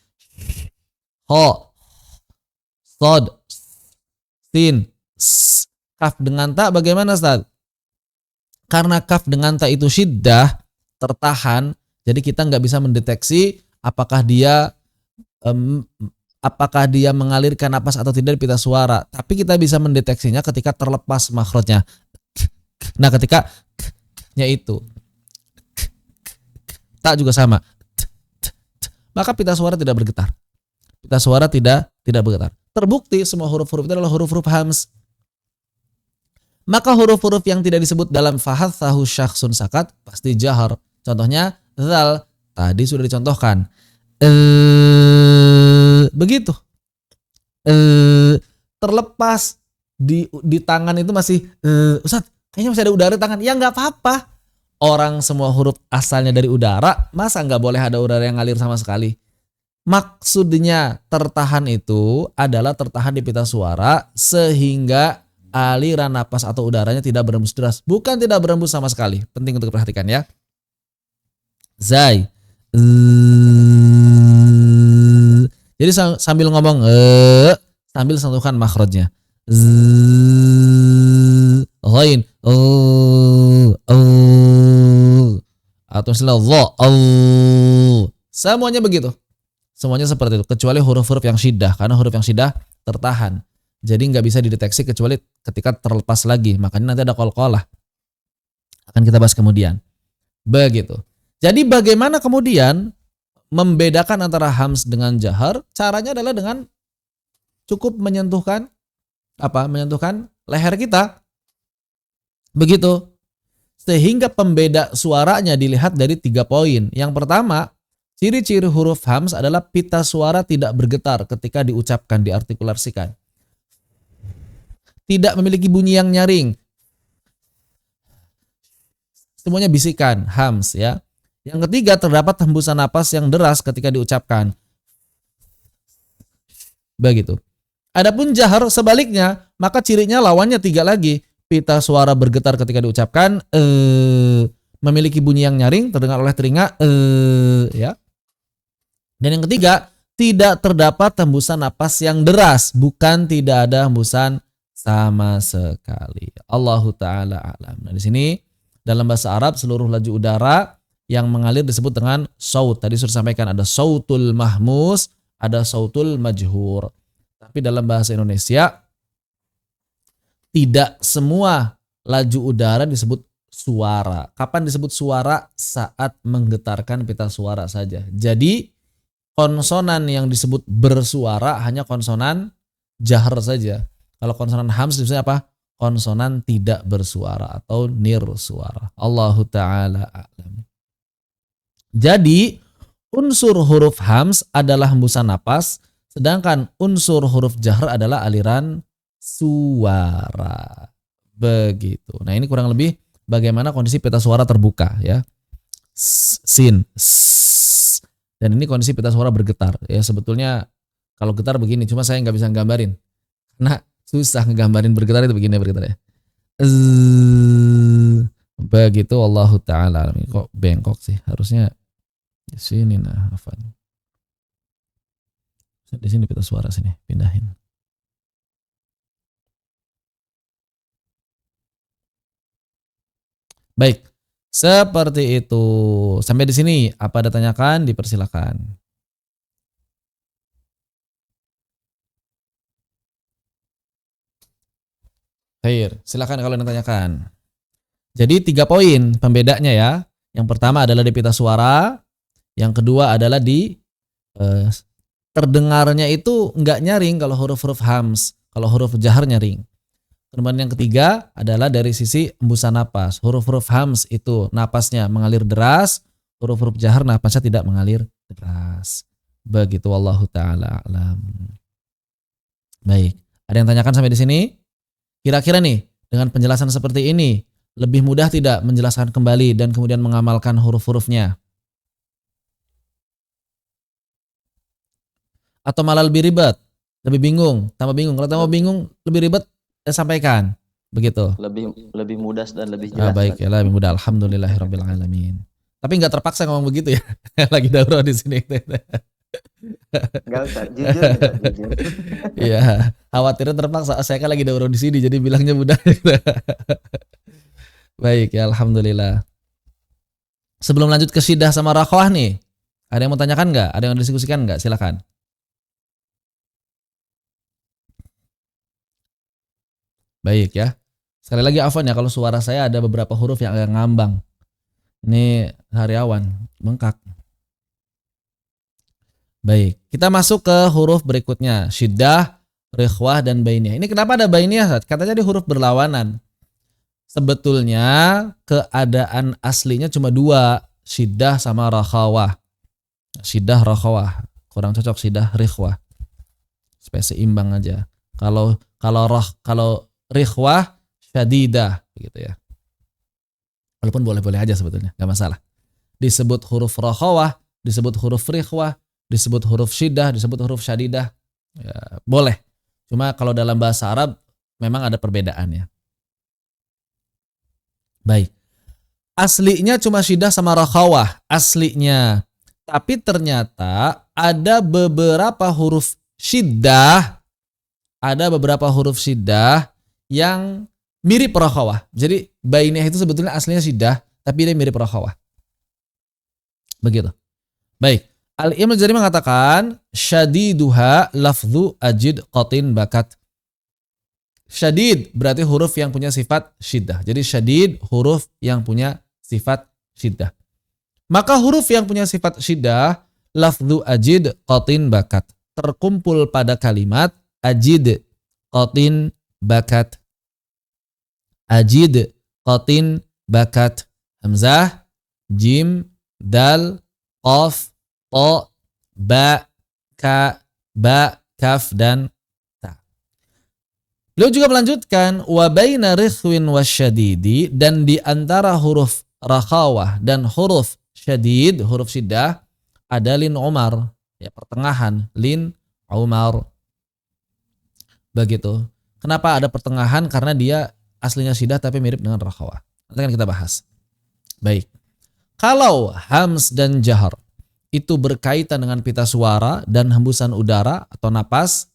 ho, sod, sin, kaf dengan ta bagaimana Ustaz? Karena kaf dengan ta itu syiddah, tertahan, jadi kita nggak bisa mendeteksi apakah dia mengalirkan napas atau tidak di pita suara. Tapi kita bisa mendeteksinya ketika terlepas makhrajnya. Nah, ketika nya itu tak juga sama. Maka pita suara tidak bergetar. Pita suara tidak bergetar. Terbukti semua huruf-huruf itu adalah huruf-huruf hams. Maka huruf-huruf yang tidak disebut dalam fahathahu syakhsun sakat pasti jahar. Contohnya dzal tadi sudah dicontohkan. Begitu. Terlepas di tangan itu masih Ustaz, kayaknya masih ada udara di tangan. Ya nggak apa-apa. Orang semua huruf asalnya dari udara, masa nggak boleh ada udara yang ngalir sama sekali? Maksudnya tertahan itu adalah tertahan di pita suara sehingga aliran napas atau udaranya tidak berembus deras. Bukan tidak berembus sama sekali. Penting untuk diperhatikan ya. Zai. Jadi sambil ngomong sambil sentuhkan makhrajnya. Ghain. Atau istilah dha. Semuanya begitu. Semuanya seperti itu kecuali huruf-huruf yang syiddah, karena huruf yang syiddah tertahan. Jadi nggak bisa dideteksi kecuali ketika terlepas lagi. Makanya nanti ada qalqalah. Akan kita bahas kemudian. Begitu. Jadi bagaimana kemudian membedakan antara hams dengan jahar? Caranya adalah dengan cukup menyentuhkan menyentuhkan leher kita. Begitu. Sehingga pembeda suaranya dilihat dari 3 poin. Yang pertama, ciri-ciri huruf hams adalah pita suara tidak bergetar ketika diucapkan, diartikulasikan. Tidak memiliki bunyi yang nyaring. Semuanya bisikan, hams ya. Yang ketiga, terdapat hembusan napas yang deras ketika diucapkan. Begitu. Adapun jahar sebaliknya, maka cirinya lawannya 3 lagi. Pita suara bergetar ketika diucapkan, memiliki bunyi yang nyaring terdengar oleh telinga, ya. Dan yang ketiga, tidak terdapat hembusan napas yang deras, bukan tidak ada hembusan sama sekali. Allahu taala alam. Nah, di sini dalam bahasa Arab seluruh laju udara yang mengalir disebut dengan saut. Tadi sudah sampaikan ada sautul mahmus, ada sautul majhur. Tapi dalam bahasa Indonesia tidak semua laju udara disebut suara. Kapan disebut suara? Saat menggetarkan pita suara saja. Jadi konsonan yang disebut bersuara hanya konsonan jahar saja. Kalau konsonan hams disebutnya apa? Konsonan tidak bersuara atau nirsuara. Allahu ta'ala a'lam. Jadi unsur huruf hams adalah hembusan napas, sedangkan unsur huruf jahr adalah aliran suara. Begitu. Nah, ini kurang lebih bagaimana kondisi pita suara terbuka ya. Sin. Dan ini kondisi pita suara bergetar. Ya sebetulnya kalau getar begini, cuma saya nggak bisa nggambarin. Karena susah ngegambarin bergetar itu begini bergetar ya. Begitu Allahu ta'ala. Kok bengkok sih? Harusnya di sini nah, Afan. Di sini pita suara sini, pindahin. Baik, seperti itu. Sampai di sini apa ada tanyakan? Dipersilakan. Baik, silakan kalau ada tanyakan. Jadi 3 poin pembedanya ya. Yang pertama adalah di pita suara. Yang kedua adalah di terdengarnya itu nggak nyaring kalau huruf-huruf hams, kalau huruf jahar nyaring. Kemudian yang ketiga adalah dari sisi hembusan napas. Huruf-huruf hams itu napasnya mengalir deras, huruf-huruf jahar napasnya tidak mengalir deras. Begitu wallahu taala alam. Baik, ada yang tanyakan sampai di sini? Kira-kira nih dengan penjelasan seperti ini lebih mudah tidak menjelaskan kembali dan kemudian mengamalkan huruf-hurufnya? Atau malah lebih ribet, lebih bingung, tambah bingung. Kalau tambah bingung, lebih ribet, sampaikan. Begitu. Lebih mudah dan lebih jelas. Baik, ya lebih mudah. Alhamdulillahirabbil alamin. Tapi nggak terpaksa ngomong begitu ya. Lagi daurah di sini. Enggak usah, jujur. Iya, khawatirnya terpaksa. Saya kan lagi daurah di sini, jadi bilangnya mudah. Baik, ya alhamdulillah. Sebelum lanjut ke syidah sama rakhwah nih, ada yang mau tanyakan nggak? Ada yang diskusikan nggak? Silakan. Baik ya. Sekali lagi afwan ya kalau suara saya ada beberapa huruf yang agak ngambang. Ini hariawan, bengkak. Baik, kita masuk ke huruf berikutnya. Syiddah, rikhwah, dan bainiyah. Ini kenapa ada bainiyah? Katanya di huruf berlawanan. Sebetulnya keadaan aslinya cuma 2. Syiddah sama rakhawah. Syiddah, rakhawah. Kurang cocok syiddah, rikhwah. Supaya seimbang aja. Kalau rikhwah, syadidah. Begitu ya. Walaupun boleh-boleh aja sebetulnya, gak masalah. Disebut huruf rakhawah, disebut huruf rikhwah, disebut huruf syiddah, disebut huruf syadidah, ya, boleh. Cuma kalau dalam bahasa Arab memang ada perbedaannya. Baik. Aslinya cuma syiddah sama rakhawah, aslinya. Tapi ternyata ada beberapa huruf syiddah, yang mirip rakhawah. Jadi bainiyah itu sebetulnya aslinya syiddah, tapi dia mirip rakhawah. Begitu. Baik. Al-Imam Al-Jazari mengatakan syadiduha lafdhu ajid qatin bakat. Syadid berarti huruf yang punya sifat syiddah. Jadi syadid huruf yang punya sifat syiddah. Maka huruf yang punya sifat syiddah lafdhu ajid qatin bakat. Terkumpul pada kalimat ajid qatin bakat. Ajid qatin bakat. Hamzah, jim, dal, qaf, to, ba, ka, ba, kaf, dan ta. Beliau juga melanjutkan wa baina rikhwin wasyadidi, dan di antara huruf rakhawah dan huruf syadid, huruf syiddah, ada lin Umar, ya pertengahan, lin Umar. Begitu. Kenapa ada pertengahan? Karena dia aslinya syiddah tapi mirip dengan rakhawah. Nanti akan kita bahas. Baik. Kalau hams dan jahar itu berkaitan dengan pita suara dan hembusan udara atau napas,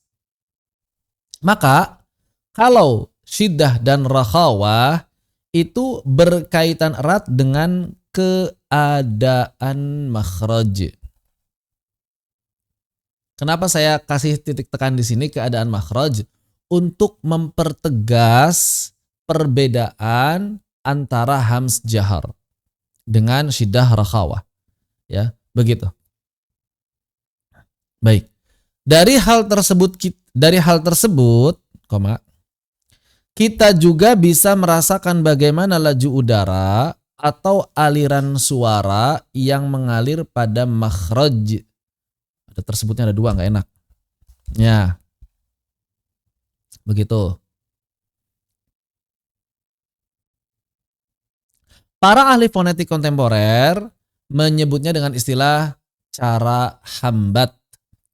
maka kalau syiddah dan rakhawah itu berkaitan erat dengan keadaan makhraj. Kenapa saya kasih titik tekan di sini keadaan makhraj? Untuk mempertegas perbedaan antara hams jahar dengan syiddah rakhawah. Ya, begitu. Baik. Dari hal tersebut, kita juga bisa merasakan bagaimana laju udara atau aliran suara yang mengalir pada makhraj. Ada tersebutnya ada dua, nggak enak. Ya, begitu. Para ahli fonetik kontemporer menyebutnya dengan istilah cara hambat,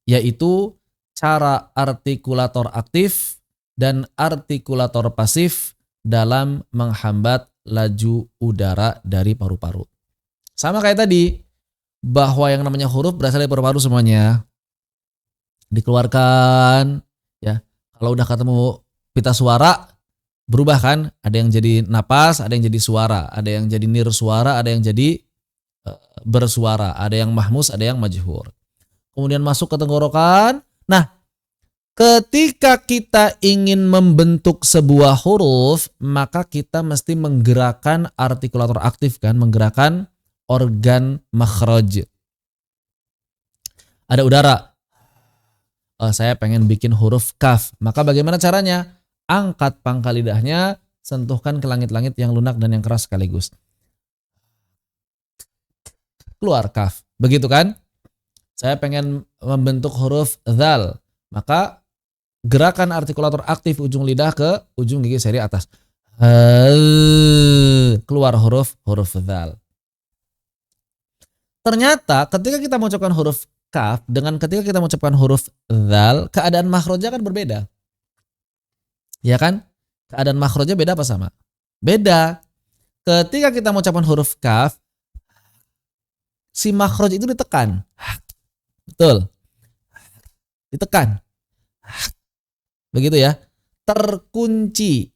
yaitu cara artikulator aktif dan artikulator pasif dalam menghambat laju udara dari paru-paru. Sama kayak tadi, bahwa yang namanya huruf berasal dari paru-paru semuanya. Dikeluarkan, ya. Kalau udah ketemu pita suara, berubah kan? Ada yang jadi napas, ada yang jadi suara, ada yang jadi nir suara, ada yang jadi bersuara, ada yang mahmus, ada yang majhur. Kemudian masuk ke tenggorokan. Nah, ketika kita ingin membentuk sebuah huruf, maka kita mesti menggerakkan artikulator aktif kan, menggerakkan organ makhraj. Ada udara. Oh, saya pengen bikin huruf kaf. Maka bagaimana caranya? Angkat pangkal lidahnya, sentuhkan ke langit-langit yang lunak dan yang keras sekaligus. Keluar kaf. Begitu kan? Saya pengen membentuk huruf dzal. Maka gerakan artikulator aktif ujung lidah ke ujung gigi seri atas. Keluar huruf dzal. Ternyata ketika kita mengucapkan huruf kaf dengan ketika kita mengucapkan huruf dzal, keadaan makhrajnya kan berbeda. Ya kan? Keadaan makhrajnya beda apa sama? Beda. Ketika kita mengucapkan huruf kaf, si makhraj itu ditekan. Betul. Ditekan. Begitu ya. Terkunci.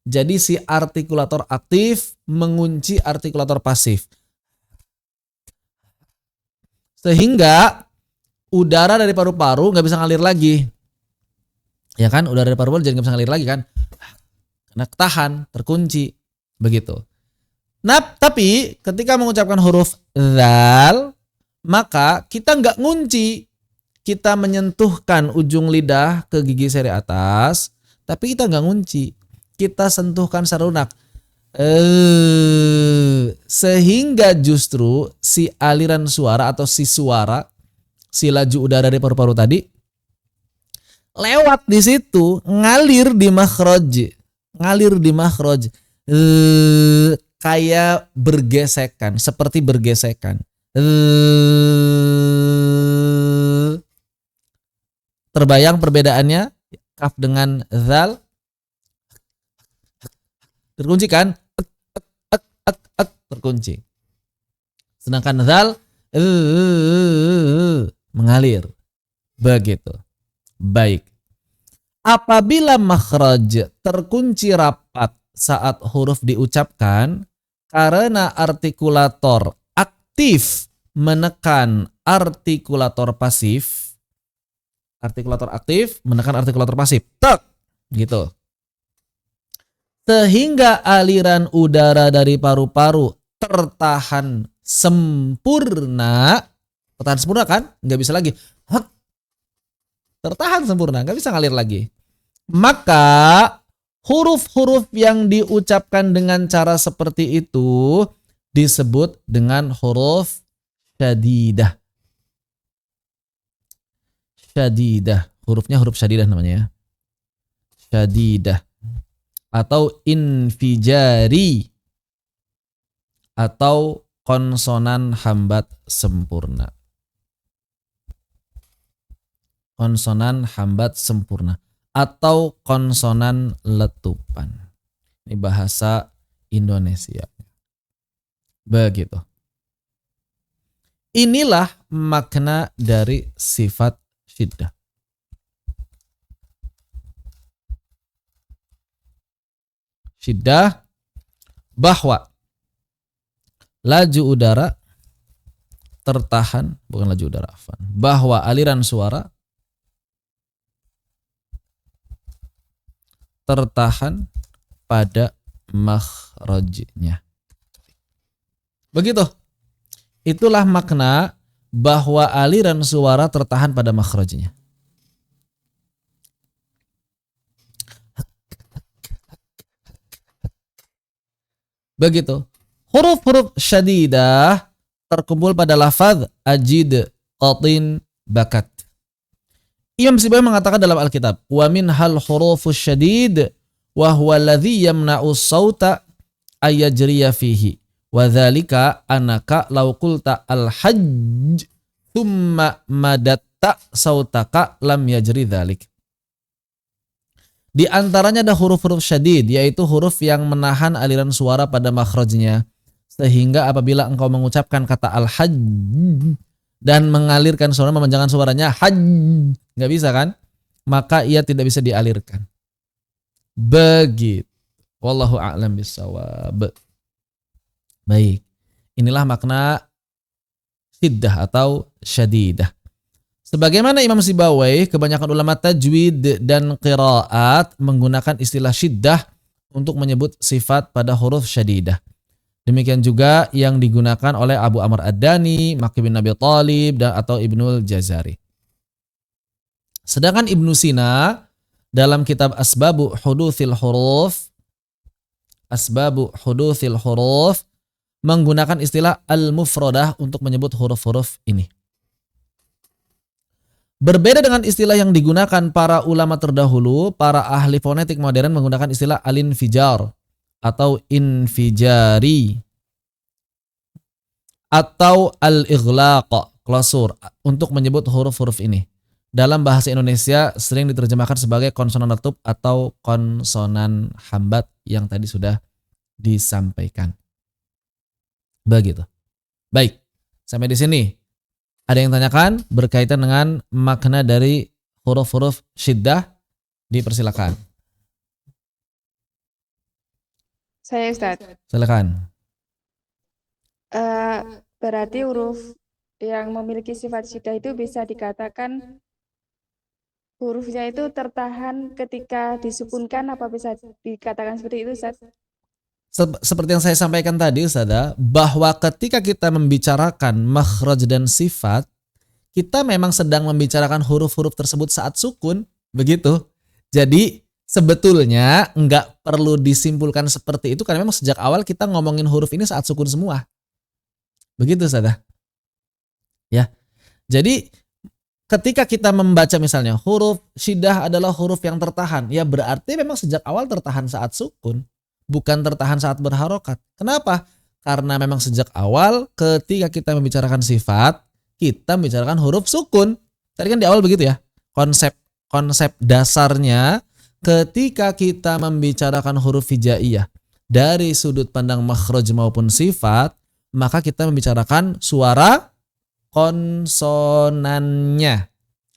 Jadi si artikulator aktif mengunci artikulator pasif. Sehingga udara dari paru-paru nggak bisa ngalir lagi. Ya kan, udara dari paru-paru jadi nggak bisa ngalir lagi kan. Karena ketahan, terkunci. Begitu. Nah, tapi ketika mengucapkan huruf dzal, maka kita nggak ngunci. Kita menyentuhkan ujung lidah ke gigi seri atas, tapi kita nggak ngunci. Kita sentuhkan secara lunak. Sehingga justru si aliran suara atau si suara, si laju udara dari paru-paru tadi lewat di situ, ngalir di makhraj, kayak bergesekan, seperti bergesekan. Terbayang perbedaannya kaf dengan dzal? Terkunci kan? Terkunci. Sedangkan dzal mengalir. Begitu. Baik. Apabila makhraj terkunci rapat saat huruf diucapkan karena artikulator aktif menekan artikulator pasif. Artikulator aktif menekan artikulator pasif. Tek. Gitu. Sehingga aliran udara dari paru-paru tertahan sempurna. Tertahan sempurna kan? Nggak bisa lagi. Tertahan sempurna, nggak bisa ngalir lagi. Maka huruf-huruf yang diucapkan dengan cara seperti itu disebut dengan huruf syadidah. Syadidah. Hurufnya huruf syadidah namanya ya. Syadidah. Atau infijari. Atau konsonan hambat sempurna. Konsonan hambat sempurna atau konsonan letupan. Ini bahasa Indonesia. Begitu. Inilah makna dari sifat syiddah. Syiddah bahwa laju udara tertahan, bukan laju udara, bahwa aliran suara tertahan pada makhrajnya. Begitu. Itulah makna bahwa aliran suara tertahan pada makhrajnya. Begitu. Huruf-huruf syadidah terkumpul pada lafaz ajid, qatin, bakat. Imam Sibawayh mengatakan dalam Alkitab, wa min hal hurufus syadid wa huwa alladhi yamna'u sawta ayajriya fihi. Wa dzalika anaka law qulta al-hajj thumma madatta sautaka lam yajri dzalik. Di antaranya ada huruf-huruf syadid, yaitu huruf yang menahan aliran suara pada makhrajnya, sehingga apabila engkau mengucapkan kata al-hajj dan mengalirkan suara, memanjangkan suaranya hajj, nggak bisa kan? Maka ia tidak bisa dialirkan. Begitu. Wallahu a'lam bissawab. Baik. Inilah makna syiddah atau syadidah. Sebagaimana Imam Sibawayh, kebanyakan ulama tajwid dan qiraat menggunakan istilah syiddah untuk menyebut sifat pada huruf syadidah. Demikian juga yang digunakan oleh Abu Amr Ad-Dani, Maqi bin Abi Thalib, atau Ibnul Jazari. Sedangkan Ibnu Sina dalam kitab Asbabu Huduthil Huruf menggunakan istilah al-mufradah untuk menyebut huruf-huruf ini. Berbeda dengan istilah yang digunakan para ulama terdahulu, para ahli fonetik modern menggunakan istilah al-infijar atau infijari atau al-ighlaq, klosur, untuk menyebut huruf-huruf ini. Dalam bahasa Indonesia sering diterjemahkan sebagai konsonan letup atau konsonan hambat yang tadi sudah disampaikan. Begitu. Baik, sampai di sini. Ada yang tanyakan berkaitan dengan makna dari huruf-huruf syiddah? Dipersilakan. Saya Ustaz. Silakan. Berarti huruf yang memiliki sifat syiddah itu bisa dikatakan hurufnya itu tertahan ketika disukunkan, apa bisa dikatakan seperti itu Ustaz? Seperti yang saya sampaikan tadi Ustazah, bahwa ketika kita membicarakan makhraj dan sifat, kita memang sedang membicarakan huruf-huruf tersebut saat sukun, begitu. Jadi sebetulnya nggak perlu disimpulkan seperti itu karena memang sejak awal kita ngomongin huruf ini saat sukun semua. Begitu Ustazah. Ya. Jadi ketika kita membaca misalnya huruf syiddah adalah huruf yang tertahan, ya berarti memang sejak awal tertahan saat sukun. Bukan tertahan saat berharokat. Kenapa? Karena memang sejak awal ketika kita membicarakan sifat, kita membicarakan huruf sukun. Tadi kan di awal begitu ya. Konsep dasarnya ketika kita membicarakan huruf hijaiyah dari sudut pandang makhraj maupun sifat, maka kita membicarakan suara konsonannya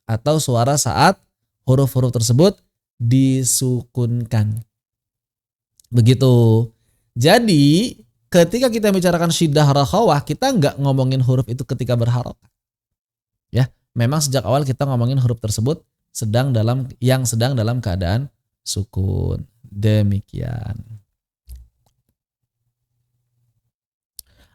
atau suara saat huruf-huruf tersebut disukunkan. Begitu. Jadi ketika kita bicarakan syiddah rakhawah, kita nggak ngomongin huruf itu ketika berharokat. Ya, memang sejak awal kita ngomongin huruf tersebut sedang dalam keadaan sukun. Demikian.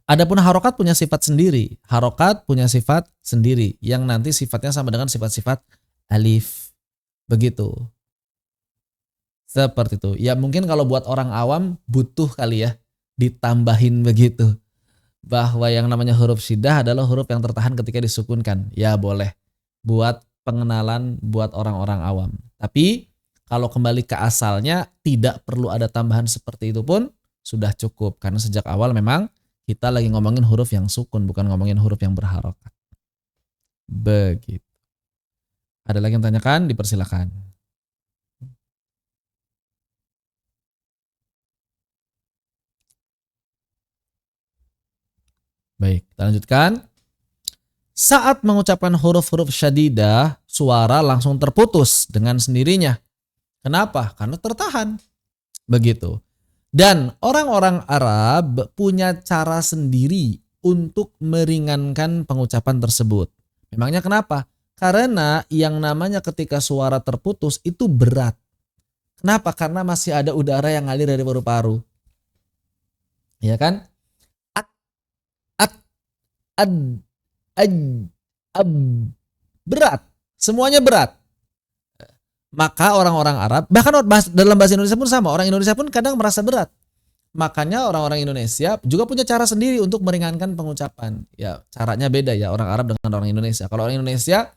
Adapun harokat punya sifat sendiri. Harokat punya sifat sendiri yang nanti sifatnya sama dengan sifat-sifat alif. Begitu. Seperti itu. Ya mungkin kalau buat orang awam butuh kali ya ditambahin begitu. Bahwa yang namanya huruf syiddah adalah huruf yang tertahan ketika disukunkan. Ya boleh. Buat pengenalan buat orang-orang awam. Tapi kalau kembali ke asalnya tidak perlu ada tambahan seperti itu pun sudah cukup. Karena sejak awal memang Kita lagi ngomongin huruf yang sukun, bukan ngomongin huruf yang berharokat. Begitu. Ada lagi yang tanyakan? Dipersilakan. Baik, kita lanjutkan. Saat mengucapkan huruf-huruf syadidah, suara langsung terputus dengan sendirinya. Kenapa? Karena tertahan. Begitu. Dan orang-orang Arab punya cara sendiri untuk meringankan pengucapan tersebut. Memangnya kenapa? Karena yang namanya ketika suara terputus itu berat. Kenapa? Karena masih ada udara yang ngalir dari paru-paru. Ya kan? At, ad, aj, ab. Berat. Semuanya berat. Maka orang-orang Arab, bahkan dalam bahasa Indonesia pun sama. Orang Indonesia pun kadang merasa berat. Makanya orang-orang Indonesia juga punya cara sendiri untuk meringankan pengucapan. Ya, caranya beda ya orang Arab dengan orang Indonesia. Kalau orang Indonesia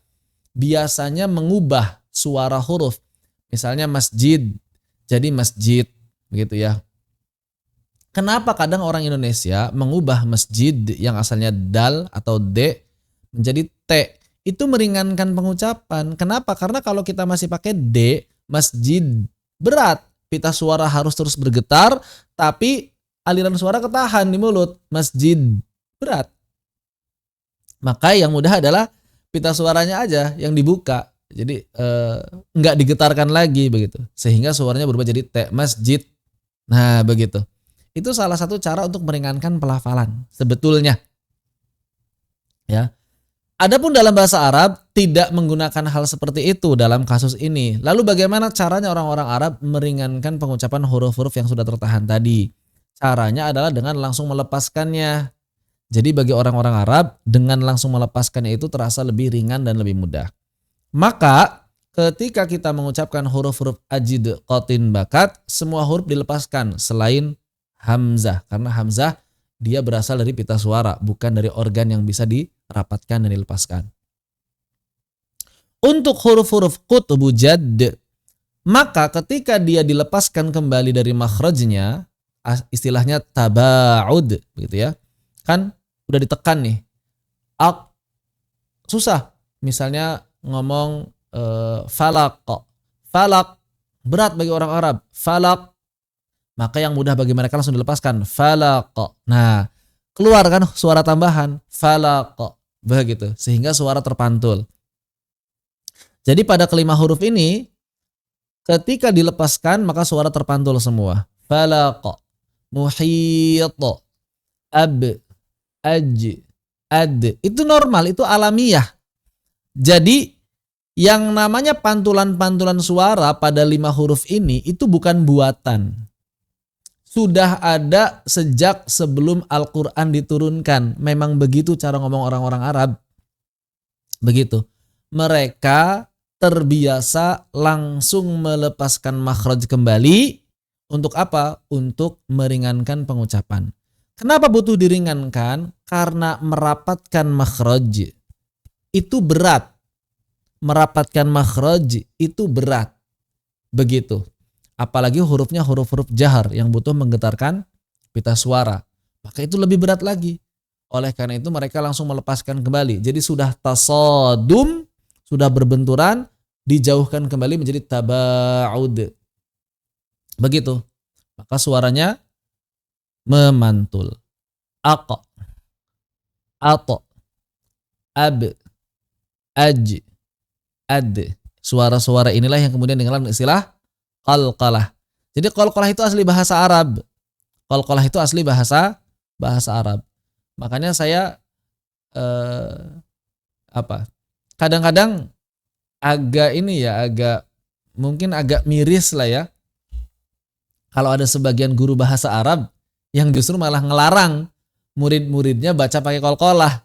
biasanya mengubah suara huruf. Misalnya masjid jadi masjid, begitu ya. Kenapa kadang orang Indonesia mengubah masjid yang asalnya dal atau d menjadi t? Itu meringankan pengucapan. Kenapa? Karena kalau kita masih pakai d, masjid berat. Pita suara harus terus bergetar, tapi aliran suara ketahan di mulut. Masjid berat. Maka yang mudah adalah pita suaranya aja yang dibuka. Jadi nggak digetarkan lagi begitu. Sehingga suaranya berubah jadi t, masjid. Nah begitu. Itu salah satu cara untuk meringankan pelafalan sebetulnya. Ya. Adapun dalam bahasa Arab tidak menggunakan hal seperti itu dalam kasus ini. Lalu bagaimana caranya orang-orang Arab meringankan pengucapan huruf-huruf yang sudah tertahan tadi? Caranya adalah dengan langsung melepaskannya. Jadi bagi orang-orang Arab dengan langsung melepaskannya itu terasa lebih ringan dan lebih mudah. Maka ketika kita mengucapkan huruf-huruf ajid, qatin, bakat, semua huruf dilepaskan selain hamzah. Karena hamzah dia berasal dari pita suara, bukan dari organ yang bisa dirapatkan dan dilepaskan. Untuk huruf-huruf qutbu jadd, maka ketika dia dilepaskan kembali dari makhrajnya, istilahnya taba'ud, begitu ya. Kan udah ditekan nih. Susah. Misalnya ngomong falaq. Falaq berat bagi orang Arab. Falaq. Maka yang mudah bagi mereka langsung dilepaskan. Falaq. Nah, keluar kan suara tambahan. Falaq. Begitu. Sehingga suara terpantul. Jadi pada kelima huruf ini, ketika dilepaskan maka suara terpantul semua. Falaq. Muhit. Ab. Aj. Ad. Itu normal, itu alamiah. Jadi yang namanya pantulan-pantulan suara pada 5 huruf ini itu bukan buatan. Sudah ada sejak sebelum Al-Quran diturunkan. Memang begitu cara ngomong orang-orang Arab. Begitu. Mereka terbiasa langsung melepaskan makhraj kembali. Untuk apa? Untuk meringankan pengucapan. Kenapa butuh diringankan? Karena merapatkan makhraj itu berat. Merapatkan makhraj itu berat. Begitu. Apalagi hurufnya huruf-huruf jahar yang butuh menggetarkan pita suara. Maka itu lebih berat lagi. Oleh karena itu mereka langsung melepaskan kembali. Jadi sudah tasadum, sudah berbenturan, dijauhkan kembali menjadi taba'ud. Begitu. Maka suaranya memantul. Aqa, ato, ab, aj, ad. Suara-suara inilah yang kemudian dengan istilah qalqalah. Jadi qalqalah itu asli bahasa Arab. Qalqalah itu asli bahasa Arab. Makanya saya kadang-kadang mungkin agak miris lah ya. Kalau ada sebagian guru bahasa Arab yang justru malah ngelarang murid-muridnya baca pakai qalqalah.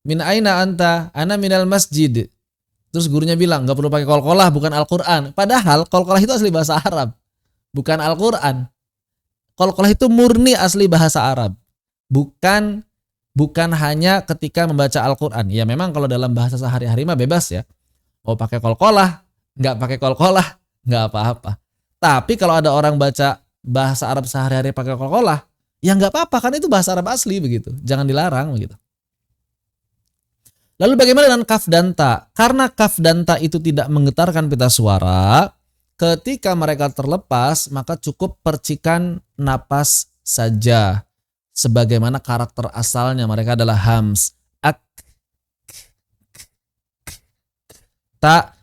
Min aina anta? Ana minal masjid. Terus gurunya bilang nggak perlu pakai qalqalah, bukan Al-Quran. Padahal qalqalah itu asli bahasa Arab, bukan Al-Quran. Qalqalah itu murni asli bahasa Arab, bukan hanya ketika membaca Al-Quran. Ya memang kalau dalam bahasa sehari-hari mah bebas ya, mau pakai qalqalah, nggak pakai qalqalah, nggak apa-apa. Tapi kalau ada orang baca bahasa Arab sehari-hari pakai qalqalah, ya nggak apa-apa, kan itu bahasa Arab asli begitu. Jangan dilarang begitu. Lalu bagaimana dengan kaf dan ta? Karena kaf dan ta itu tidak menggetarkan pita suara, ketika mereka terlepas maka cukup percikan napas saja. Sebagaimana karakter asalnya mereka adalah hams. Ak, ta,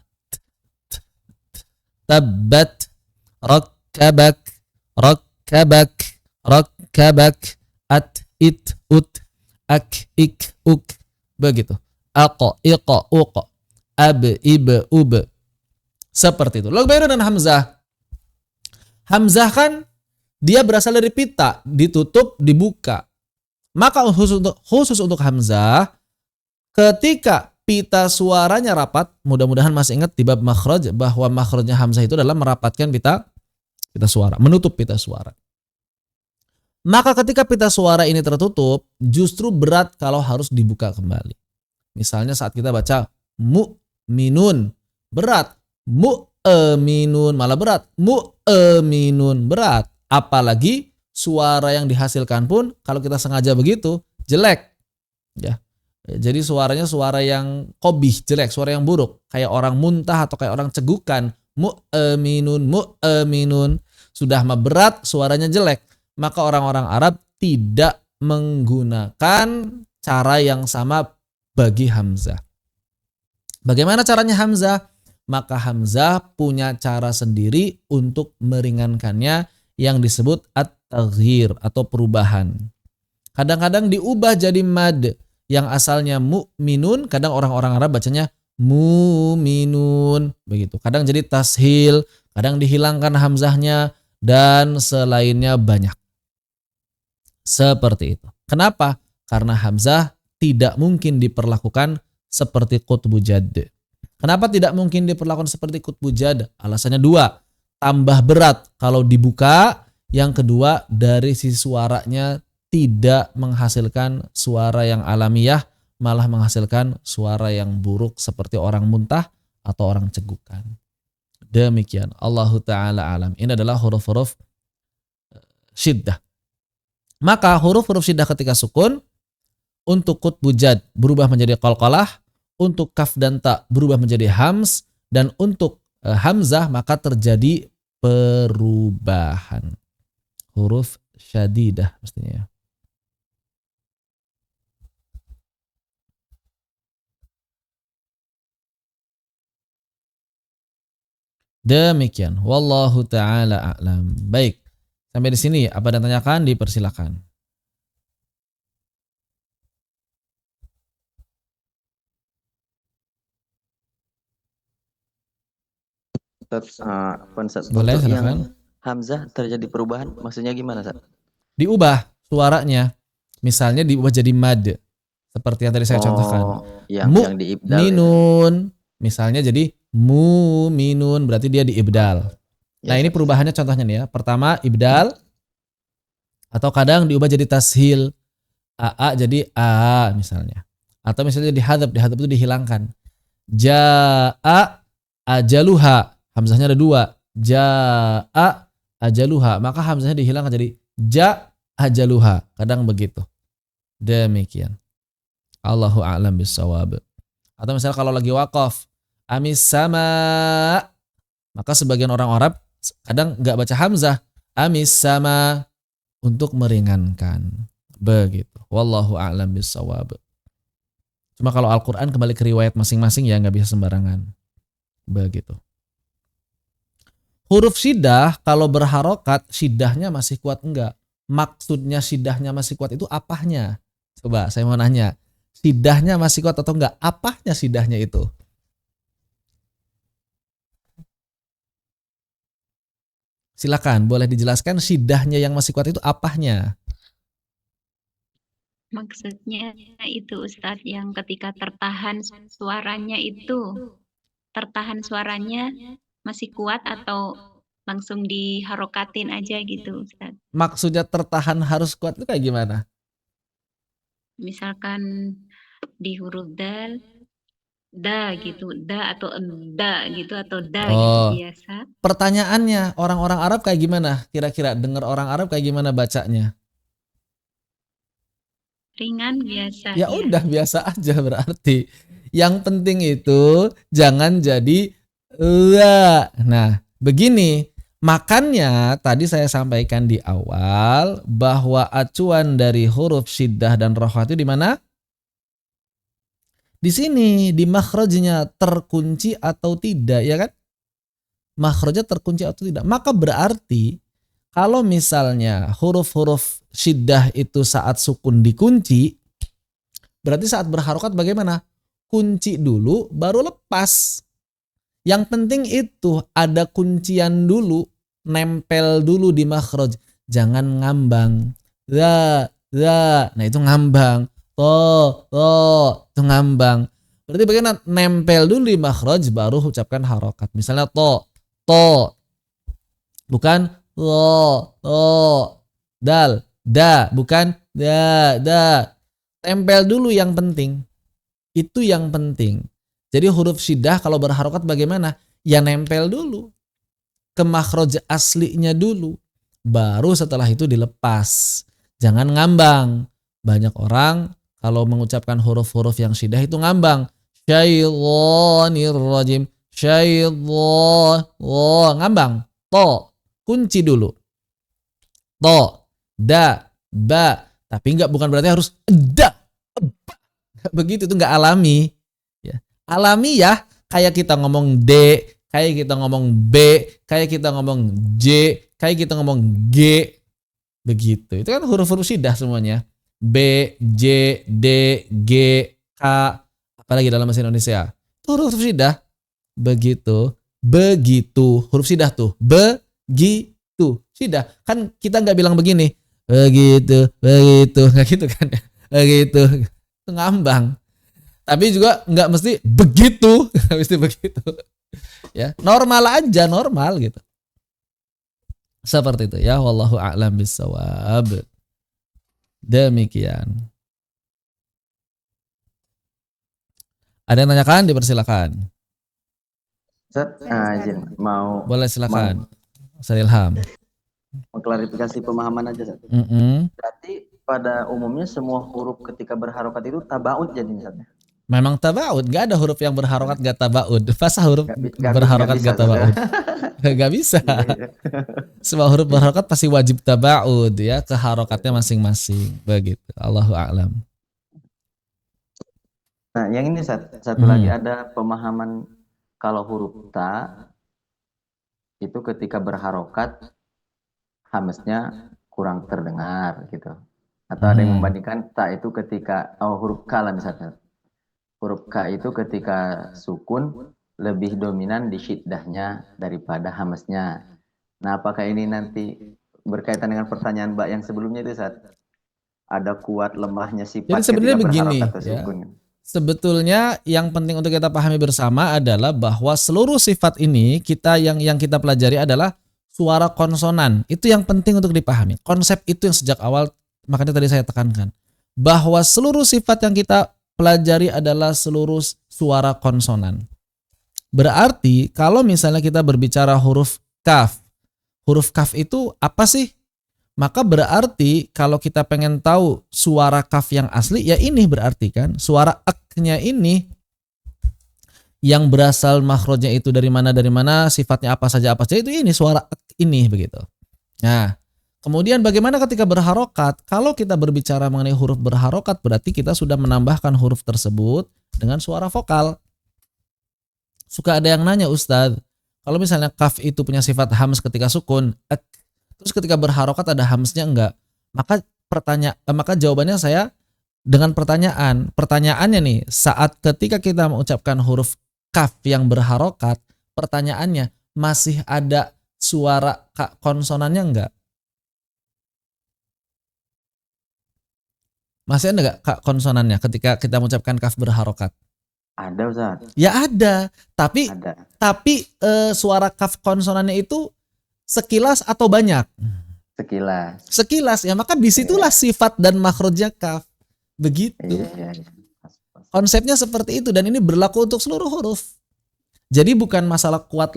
tabbat, rakkabak, rakkabak, rakkabak, at, it, ut, ak, ik, uk. Begitu. Aqo, iqo, uqo, ab, ibe, ube. Seperti itu. Lalu bagaimana dengan hamzah? Hamzah kan dia berasal dari pita, ditutup, dibuka. Maka khusus untuk hamzah, ketika pita suaranya rapat, mudah-mudahan masih ingat di bab makhraj bahwa makhrajnya hamzah itu adalah merapatkan pita suara, menutup pita suara. Maka ketika pita suara ini tertutup, justru berat kalau harus dibuka kembali. Misalnya saat kita baca mu'minun, berat. Mu'minun, malah berat. Mu'minun, berat. Apalagi suara yang dihasilkan pun kalau kita sengaja begitu, jelek. Ya. Jadi suaranya suara yang qabih, jelek, suara yang buruk. Kayak orang muntah atau kayak orang cegukan. Mu'minun, mu'minun. Sudah mah berat, suaranya jelek. Maka orang-orang Arab tidak menggunakan cara yang sama bagi hamzah. Bagaimana caranya hamzah? Maka hamzah punya cara sendiri untuk meringankannya yang disebut at-taghyir atau perubahan. Kadang-kadang diubah jadi mad yang asalnya mu'minun, kadang orang-orang Arab bacanya mu'minun, begitu. Kadang jadi tashil, kadang dihilangkan hamzahnya dan selainnya banyak. Seperti itu. Kenapa? Karena hamzah tidak mungkin diperlakukan seperti qutbu jad. Kenapa tidak mungkin diperlakukan seperti qutbu jad? Alasannya dua. Tambah berat kalau dibuka. Yang kedua, dari sisi suaranya tidak menghasilkan suara yang alamiah, malah menghasilkan suara yang buruk seperti orang muntah atau orang cegukan. Demikian. Allahu ta'ala alam. Ini adalah huruf-huruf syiddah. Maka huruf-huruf syiddah ketika sukun, untuk qutbu jad berubah menjadi qalqalah, untuk kaf dan ta berubah menjadi hams, dan untuk hamzah maka terjadi perubahan. Huruf syadidah mestinya. Demikian. Wallahu ta'ala a'lam. Baik. Sampai di sini apa yang ditanyakan dipersilakan. Ustaz, Boleh, untuk silakan. yang hamzah terjadi perubahan, maksudnya gimana, Ustaz? Diubah suaranya. Misalnya diubah jadi mad. Seperti yang tadi saya contohkan. Yang diibdal. Minun. Misalnya jadi muminun, berarti dia diibdal. Nah, ini perubahannya contohnya nih ya. Pertama ibdal, atau kadang diubah jadi tashil. A jadi a misalnya. Atau misalnya dihadzab itu dihilangkan. Ja'a ajaluha. Hamzahnya ada dua. Ja'a ajaluha. Maka hamzahnya dihilangkan jadi ja ajaluha. Kadang begitu. Demikian. Allahu a'lam bissawab. Atau misalnya kalau lagi waqaf, amis sama, maka sebagian orang Arab kadang nggak baca hamzah, amis sama, untuk meringankan. Begitu. Wallahu a'lam bissawab. Cuma kalau Al-Quran kembali ke riwayat masing-masing ya nggak bisa sembarangan. Begitu. Huruf syiddah kalau berharokat, syiddahnya masih kuat enggak? Maksudnya syiddahnya masih kuat itu apanya? Coba saya mau nanya. Syiddahnya masih kuat atau enggak? Apanya syiddahnya itu? Silakan, boleh dijelaskan syiddahnya yang masih kuat itu apanya? Maksudnya itu Ustadz yang ketika tertahan suaranya itu, tertahan suaranya masih kuat atau langsung diharokatin aja gitu Ustadz. Maksudnya tertahan harus kuat itu kayak gimana? Misalkan di huruf dal, da gitu, da atau da gitu atau da gitu biasa. Pertanyaannya orang-orang Arab kayak gimana? Kira-kira dengar orang Arab kayak gimana bacanya? Ringan biasa Ya ya. udah biasa aja berarti. Yang penting itu jangan jadi la. Nah, begini. Makanya tadi saya sampaikan di awal bahwa acuan dari huruf syiddah dan rokhah itu di mana? Di sini, di makhrajnya terkunci atau tidak, ya kan? Makhrajnya terkunci atau tidak. Maka berarti kalau misalnya huruf-huruf syiddah itu saat sukun dikunci, berarti saat berharokat bagaimana? Kunci dulu baru lepas. Yang penting itu ada kuncian dulu, nempel dulu di makhraj. Jangan ngambang. Za. Nah itu ngambang. To. Itu ngambang. Berarti bagaimana? Nempel dulu di makhraj baru ucapkan harokat. Misalnya to. Bukan to. Dal. Da. Bukan da. Tempel dulu yang penting. Itu yang penting. Jadi huruf syiddah kalau berharokat bagaimana? Ya nempel dulu ke makhraj aslinya dulu. Baru setelah itu dilepas. Jangan ngambang. Banyak orang kalau mengucapkan huruf-huruf yang syiddah itu ngambang. Syaitanir rajim. Ngambang. To. Kunci dulu. To. Da. Ba. Tapi bukan berarti harus da. Ba. Begitu, itu nggak alami. Alamiah kayak kita ngomong D, kayak kita ngomong B, kayak kita ngomong J, kayak kita ngomong G. Begitu. Itu kan huruf-huruf syiddah semuanya. B, J, D, G, K, apalagi dalam bahasa Indonesia. Itu huruf syiddah. Begitu. Huruf syiddah tuh. Begitu. Syiddah. Kan kita nggak bilang begini. Begitu. Nggak gitu kan. Begitu. Itu ngambang. Tapi juga nggak mesti begitu, nggak mesti begitu. Ya, normal aja, normal gitu. Seperti itu ya, wallahu a'lam bissawab. Demikian. Ada yang tanyakan? Dipersilakan. Ustaz, izin Boleh silakan. Ustaz Ilham. mengklarifikasi pemahaman aja, Ustaz. Berarti pada umumnya semua huruf ketika berharokat itu tabaud jadi misalnya. Memang tabaud, gak ada huruf yang berharokat gak tabaud. Masa huruf Gak berharokat bisa, gak tabaud? Gak bisa. Semua huruf berharokat pasti wajib tabaud ya, ke harokatnya masing-masing. Begitu. Allahu a'lam. Nah, yang ini satu lagi ada pemahaman kalau huruf ta itu ketika berharokat hamznya kurang terdengar gitu. Atau ada yang membandingkan ta itu ketika huruf ka lah misalnya. Huruf K itu ketika sukun lebih dominan di syiddahnya daripada hamznya. Nah, apakah ini nanti berkaitan dengan pertanyaan Mbak yang sebelumnya itu saat ada kuat lemahnya sifat? Jadi sebenarnya begini ya. Sebetulnya yang penting untuk kita pahami bersama adalah bahwa seluruh sifat ini yang kita pelajari adalah suara konsonan. Itu yang penting untuk dipahami. Konsep itu yang sejak awal makanya tadi saya tekankan bahwa seluruh sifat yang kita pelajari adalah seluruh suara konsonan. Berarti kalau misalnya kita berbicara huruf kaf itu apa sih? Maka berarti kalau kita pengen tahu suara kaf yang asli, ya ini berarti kan suara ek-nya ini yang berasal makhrajnya itu dari mana, sifatnya apa saja itu ini suara ek ini begitu. Nah, kemudian bagaimana ketika berharokat? Kalau kita berbicara mengenai huruf berharokat, berarti kita sudah menambahkan huruf tersebut dengan suara vokal. Suka ada yang nanya, Ustadz, kalau misalnya kaf itu punya sifat hams ketika sukun, terus ketika berharokat ada hamsnya enggak? Maka jawabannya saya dengan pertanyaan. Pertanyaannya nih, saat ketika kita mengucapkan huruf kaf yang berharokat, pertanyaannya masih ada suara konsonannya enggak? Masih ada nggak kak konsonannya ketika kita mengucapkan kaf berharokat? Ada, Ustaz. Ya ada, tapi suara kaf konsonannya itu sekilas atau banyak? Sekilas ya, maka disitulah sifat dan makhrajnya kaf. Begitu. Konsepnya seperti itu dan ini berlaku untuk seluruh huruf. Jadi bukan masalah kuat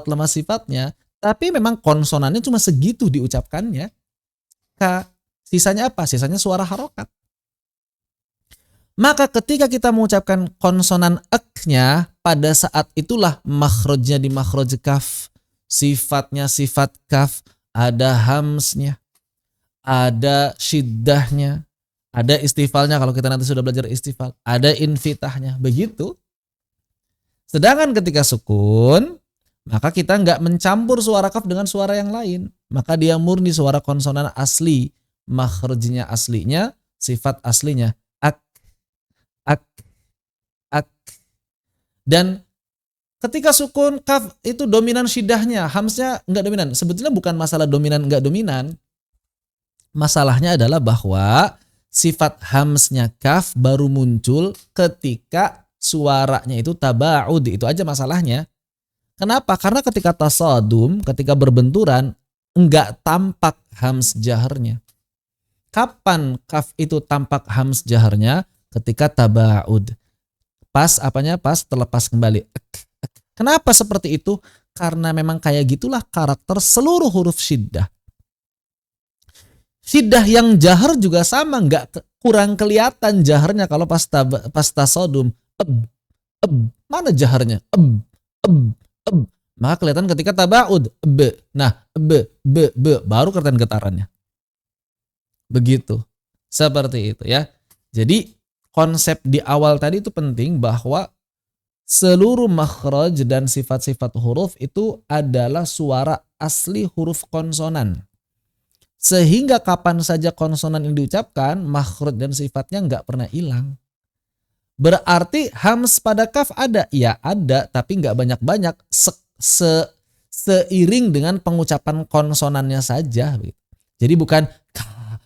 lemah sifatnya, tapi memang konsonannya cuma segitu diucapkannya. Sisanya apa? Sisanya suara harokat. Maka ketika kita mengucapkan konsonan ek-nya, pada saat itulah makhrajnya di makhraj kaf. Sifatnya sifat kaf, ada hamsnya, ada syiddahnya, ada istifalnya kalau kita nanti sudah belajar istifal, ada infitahnya, begitu. Sedangkan ketika sukun, maka kita nggak mencampur suara kaf dengan suara yang lain. Maka dia murni suara konsonan asli, makhrajnya aslinya, sifat aslinya ak, ak, ak. Dan ketika sukun kaf itu dominan syiddahnya, hamsnya nggak dominan. Sebetulnya bukan masalah dominan nggak dominan. Masalahnya adalah bahwa sifat hamsnya kaf baru muncul ketika suaranya itu taba'ud. Itu aja masalahnya. Kenapa? Karena ketika tasadum, ketika berbenturan, enggak tampak hams jaharnya. Kapan kaf itu tampak hams jaharnya? Ketika taba'ud. Pas apanya? Pas terlepas kembali. Kenapa seperti itu? Karena memang kayak gitulah karakter seluruh huruf syiddah. Syiddah yang jahar juga sama, enggak kurang kelihatan jaharnya kalau pas tasadum. Mana jaharnya? Maka kelihatan ketika taba'ud. Nah, baru kelihatan getarannya. Begitu. Seperti itu ya. Jadi konsep di awal tadi itu penting bahwa seluruh makhraj dan sifat-sifat huruf itu adalah suara asli huruf konsonan. Sehingga kapan saja konsonan yang diucapkan, makhraj dan sifatnya nggak pernah hilang. Berarti hams pada kaf ada? Ya ada, tapi nggak banyak-banyak. Seiring dengan pengucapan konsonannya saja. Jadi bukan ka,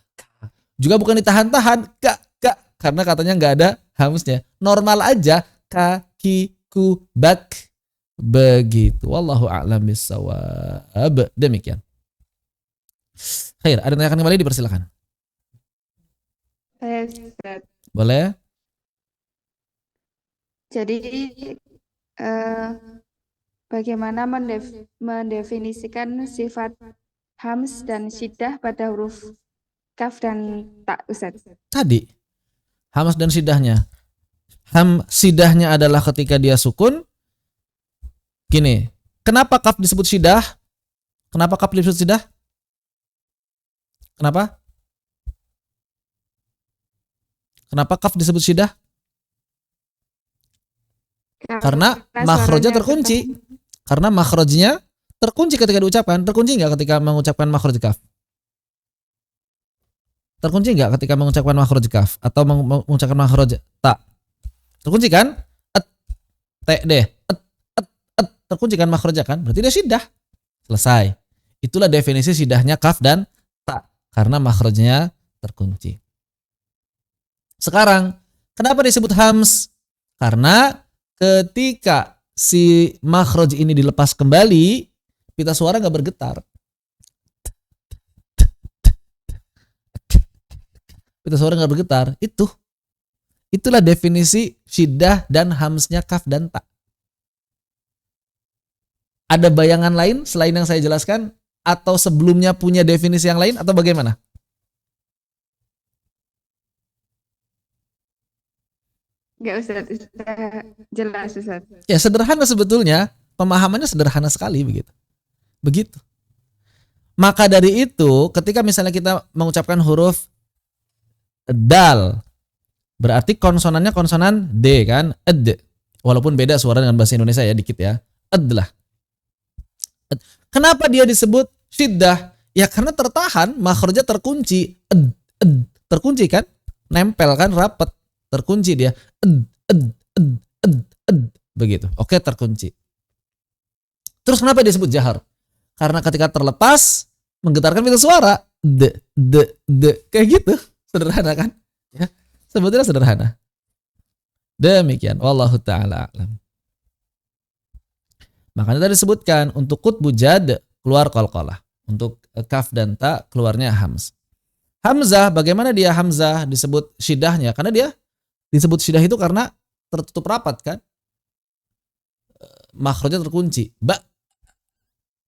juga bukan ditahan-tahan ka, karena katanya nggak ada hamsnya. Normal aja ka, ki, ku, bak. Begitu. Wallahu a'lam bissawab. Demikian. Khair, ada yang kembali dipersilakan. Saya Ustaz. Boleh? Jadi bagaimana mendefinisikan sifat hams dan syiddah pada huruf kaf dan ta, Ustaz? Tadi hams dan sidahnya. Sidahnya adalah ketika dia sukun. Gini, kenapa kaf disebut sidah? Kenapa kaf disebut sidah? Kenapa? Kenapa kaf disebut sidah? Karena makhrajnya terkunci. Karena makhrajnya terkunci ketika diucapkan. Terkunci nggak ketika mengucapkan makhraj kaf? Terkunci nggak ketika mengucapkan makhraj kaf atau mengucapkan makhraj ta? Terkunci kan? Terkunci kan makhrajnya kan? Berarti dia sidah. Selesai. Itulah definisi sidahnya kaf dan ta. Karena makhrajnya terkunci. Sekarang, kenapa disebut hams? Karena ketika si makhraj ini dilepas kembali, pita suara nggak bergetar. Pita suara nggak bergetar. Itulah definisi syiddah dan hamsnya kaf dan ta. Ada bayangan lain selain yang saya jelaskan? Atau sebelumnya punya definisi yang lain? Atau bagaimana? Enggak Ustaz, jelas Ustaz. Ya sederhana sebetulnya. Pemahamannya sederhana sekali begitu. Begitu. Maka dari itu ketika misalnya kita mengucapkan huruf dal, berarti konsonannya konsonan D kan? Ed. Walaupun beda suara dengan bahasa Indonesia ya dikit ya. Ed lah. Kenapa dia disebut syiddah? Ya karena tertahan, makhrajnya terkunci. Terkunci kan? Nempel kan, rapat. Terkunci dia. Begitu. Oke, terkunci. Terus kenapa dia disebut jahar? Karena ketika terlepas menggetarkan pita suara. Kayak gitu. Sederhana kan? Ya. Sebetulnya sederhana. Demikian. Wallahu ta'ala a'lam. Makanya tadi disebutkan untuk qutbu jad keluar qalqalah. Untuk kaf dan ta keluarnya hams. Hamzah, bagaimana dia hamzah disebut syidahnya? Karena dia disebut syiddah itu karena tertutup rapat kan? Makhrajnya terkunci.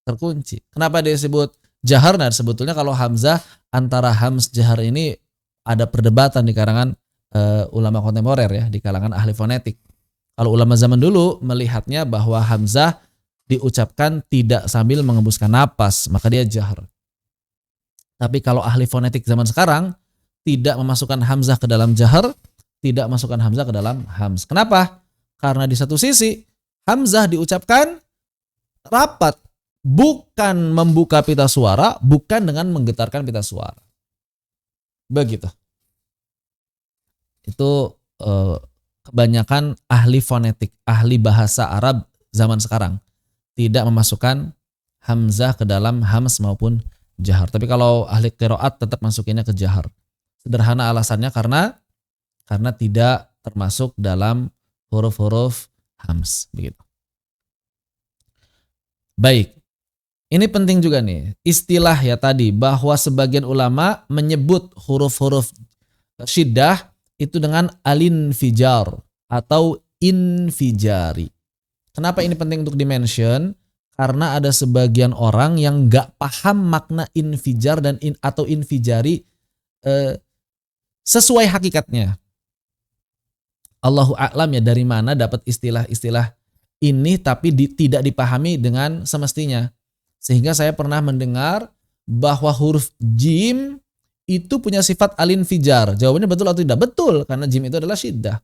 Terkunci. Kenapa dia disebut jahar? Nah sebetulnya kalau hamzah antara hams jahar ini ada perdebatan di karangan ulama kontemporer ya, di kalangan ahli fonetik. Kalau ulama zaman dulu melihatnya bahwa hamzah diucapkan tidak sambil mengembuskan napas, maka dia jahar. Tapi kalau ahli fonetik zaman sekarang tidak memasukkan hamzah ke dalam jahar, tidak masukkan hamzah ke dalam hams. Kenapa? Karena di satu sisi hamzah diucapkan rapat, bukan membuka pita suara, bukan dengan menggetarkan pita suara. Begitu. Itu kebanyakan ahli fonetik, ahli bahasa Arab zaman sekarang tidak memasukkan hamzah ke dalam hams maupun jahar. Tapi kalau ahli qiraat tetap masukinnya ke jahar. Sederhana alasannya karena tidak termasuk dalam huruf-huruf hams, begitu. Baik. Ini penting juga nih, istilah ya tadi bahwa sebagian ulama menyebut huruf-huruf syiddah itu dengan alinfijar atau infijari. Kenapa ini penting untuk dimention? Karena ada sebagian orang yang nggak paham makna infijar dan atau infijari sesuai hakikatnya. Allahu a'lam ya dari mana dapat istilah-istilah ini tapi tidak dipahami dengan semestinya. Sehingga saya pernah mendengar bahwa huruf jim itu punya sifat alinfijar. Jawabannya betul atau tidak? Betul, karena jim itu adalah syiddah.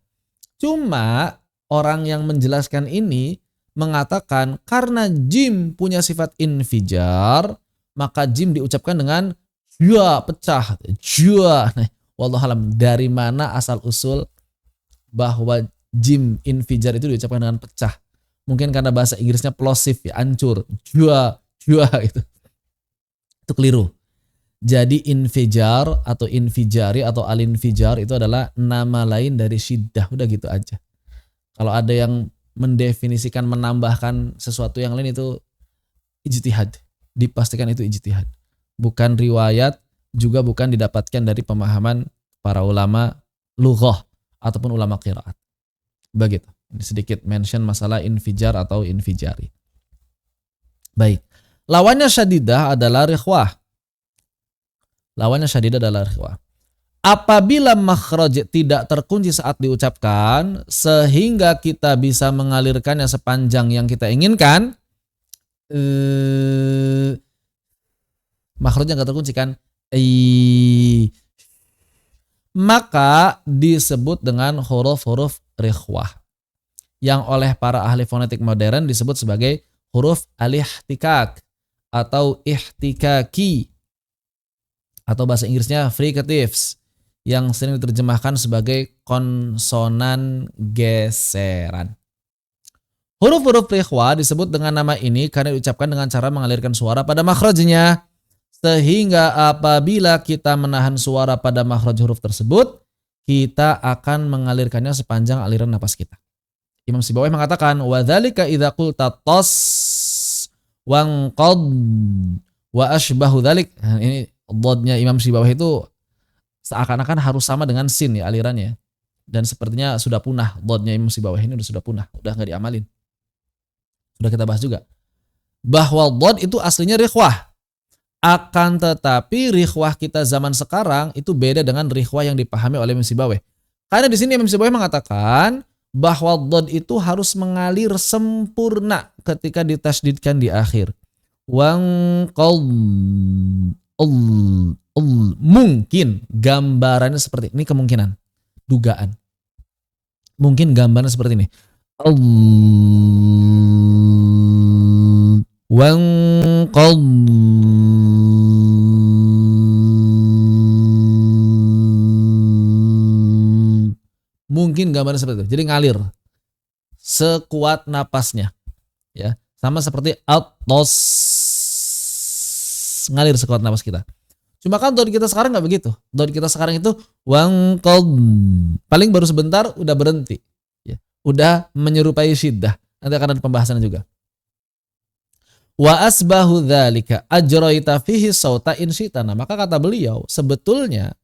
Cuma orang yang menjelaskan ini mengatakan karena jim punya sifat infijar, maka jim diucapkan dengan jua, pecah, jua. Nah, wallahualam, dari mana asal usul bahwa jim infijar itu diucapkan dengan pecah? Mungkin karena bahasa Inggrisnya plosive ya, hancur, jua itu. Itu keliru. Jadi infijar atau infijari atau alinfijar itu adalah nama lain dari syiddah. Udah gitu aja. Kalau ada yang mendefinisikan, menambahkan sesuatu yang lain itu ijtihad. Dipastikan itu ijtihad. Bukan riwayat, juga bukan didapatkan dari pemahaman para ulama lughah ataupun ulama qiraat. Begitu. Ini sedikit mention masalah infijar atau infijari. Baik. Lawannya syadidah adalah rikhwah. Apabila makhraj tidak terkunci saat diucapkan sehingga kita bisa mengalirkannya sepanjang yang kita inginkan, makhrajnya nggak terkunci kan, maka disebut dengan huruf-huruf rikhwah yang oleh para ahli fonetik modern disebut sebagai huruf al-ihtikak atau ihtikaki, atau bahasa Inggrisnya fricatives yang sering diterjemahkan sebagai konsonan geseran. Huruf-huruf rikhwah disebut dengan nama ini karena diucapkan dengan cara mengalirkan suara pada makhrajnya, sehingga apabila kita menahan suara pada makhraj huruf tersebut, kita akan mengalirkannya sepanjang aliran napas kita. Imam Sibawayh mengatakan, wadzalika idza qulta tas wanqad wa ashbahu dzalik. Ini dodnya Imam Sibawayh itu seakan-akan harus sama dengan sin ya alirannya. Dan sepertinya sudah punah, dodnya Imam Sibawayh ini sudah punah, udah nggak diamalin. Sudah kita bahas juga. Bahwa dod itu aslinya rikhwah. Akan tetapi rikhwah kita zaman sekarang itu beda dengan rikhwah yang dipahami oleh Imam Sibawayh. Karena di sini Imam Sibawayh mengatakan bahwa dod itu harus mengalir sempurna ketika ditasdidkan di akhir. Mungkin gambarannya seperti ini, kemungkinan, dugaan. Mungkin gambarannya seperti ini. Mungkin gambarnya seperti itu. Jadi ngalir sekuat napasnya, ya, sama seperti atos, ngalir sekuat napas kita. Cuma kan dod kita sekarang nggak begitu. Dod kita sekarang itu paling baru sebentar udah berhenti, ya, udah menyerupai syiddah. Nanti akan ada pembahasannya juga. Wa asbahu dzalika ajraita fihi sauta in syi'tana. Maka kata beliau, sebetulnya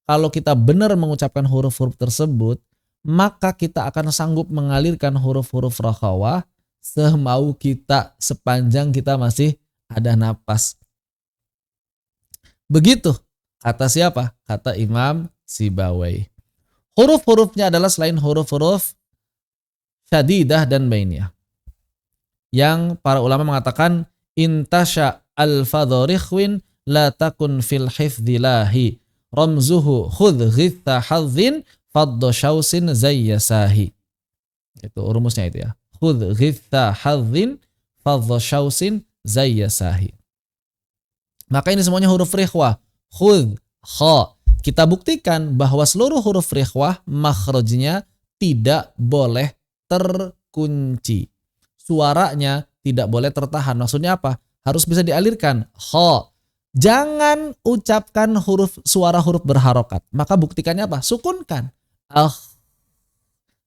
kalau kita benar mengucapkan huruf-huruf tersebut, maka kita akan sanggup mengalirkan huruf-huruf rakhawah semau kita sepanjang kita masih ada napas. Begitu kata siapa? Kata Imam Sibawayh. Huruf-hurufnya adalah selain huruf-huruf syadidah dan bainiyah. Yang para ulama mengatakan intasha al-fadharikhwin la takun fil hifdhilahi ramzuhu khudh ghitha hadzin faddo syausin zayyasahi. Itu rumusnya itu ya. Khudh ghitha hadzin faddo syausin zayyasahi. Maka ini semuanya huruf rikhwah. Khudh, kha. Kita buktikan bahwa seluruh huruf rikhwah makhrajnya tidak boleh terkunci. Suaranya tidak boleh tertahan. Maksudnya apa? Harus bisa dialirkan. Kha. Jangan ucapkan suara huruf berharokat. Maka buktikannya apa? Sukunkan.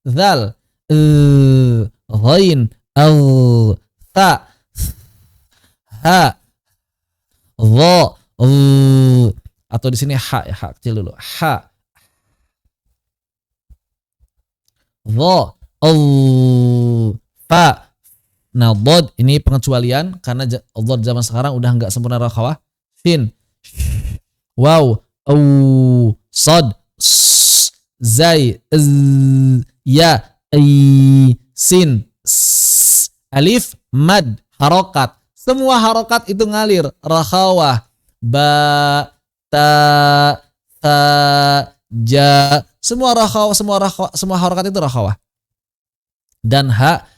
Zal, ghain, ta, ha, dha, atau di sini ha ya, ha kecil dulu. Ha, dha, fa. Nah, dhad ini pengecualian karena dhad zaman sekarang udah nggak sempurna rakhawah. Sin, waw, sad, zai, ya, sin, alif, mad, harokat. Semua harokat itu ngalir. Rakhawah, ba, ta, ja. Semua rakhawah, semua harokat itu rakhawah. Dan ha,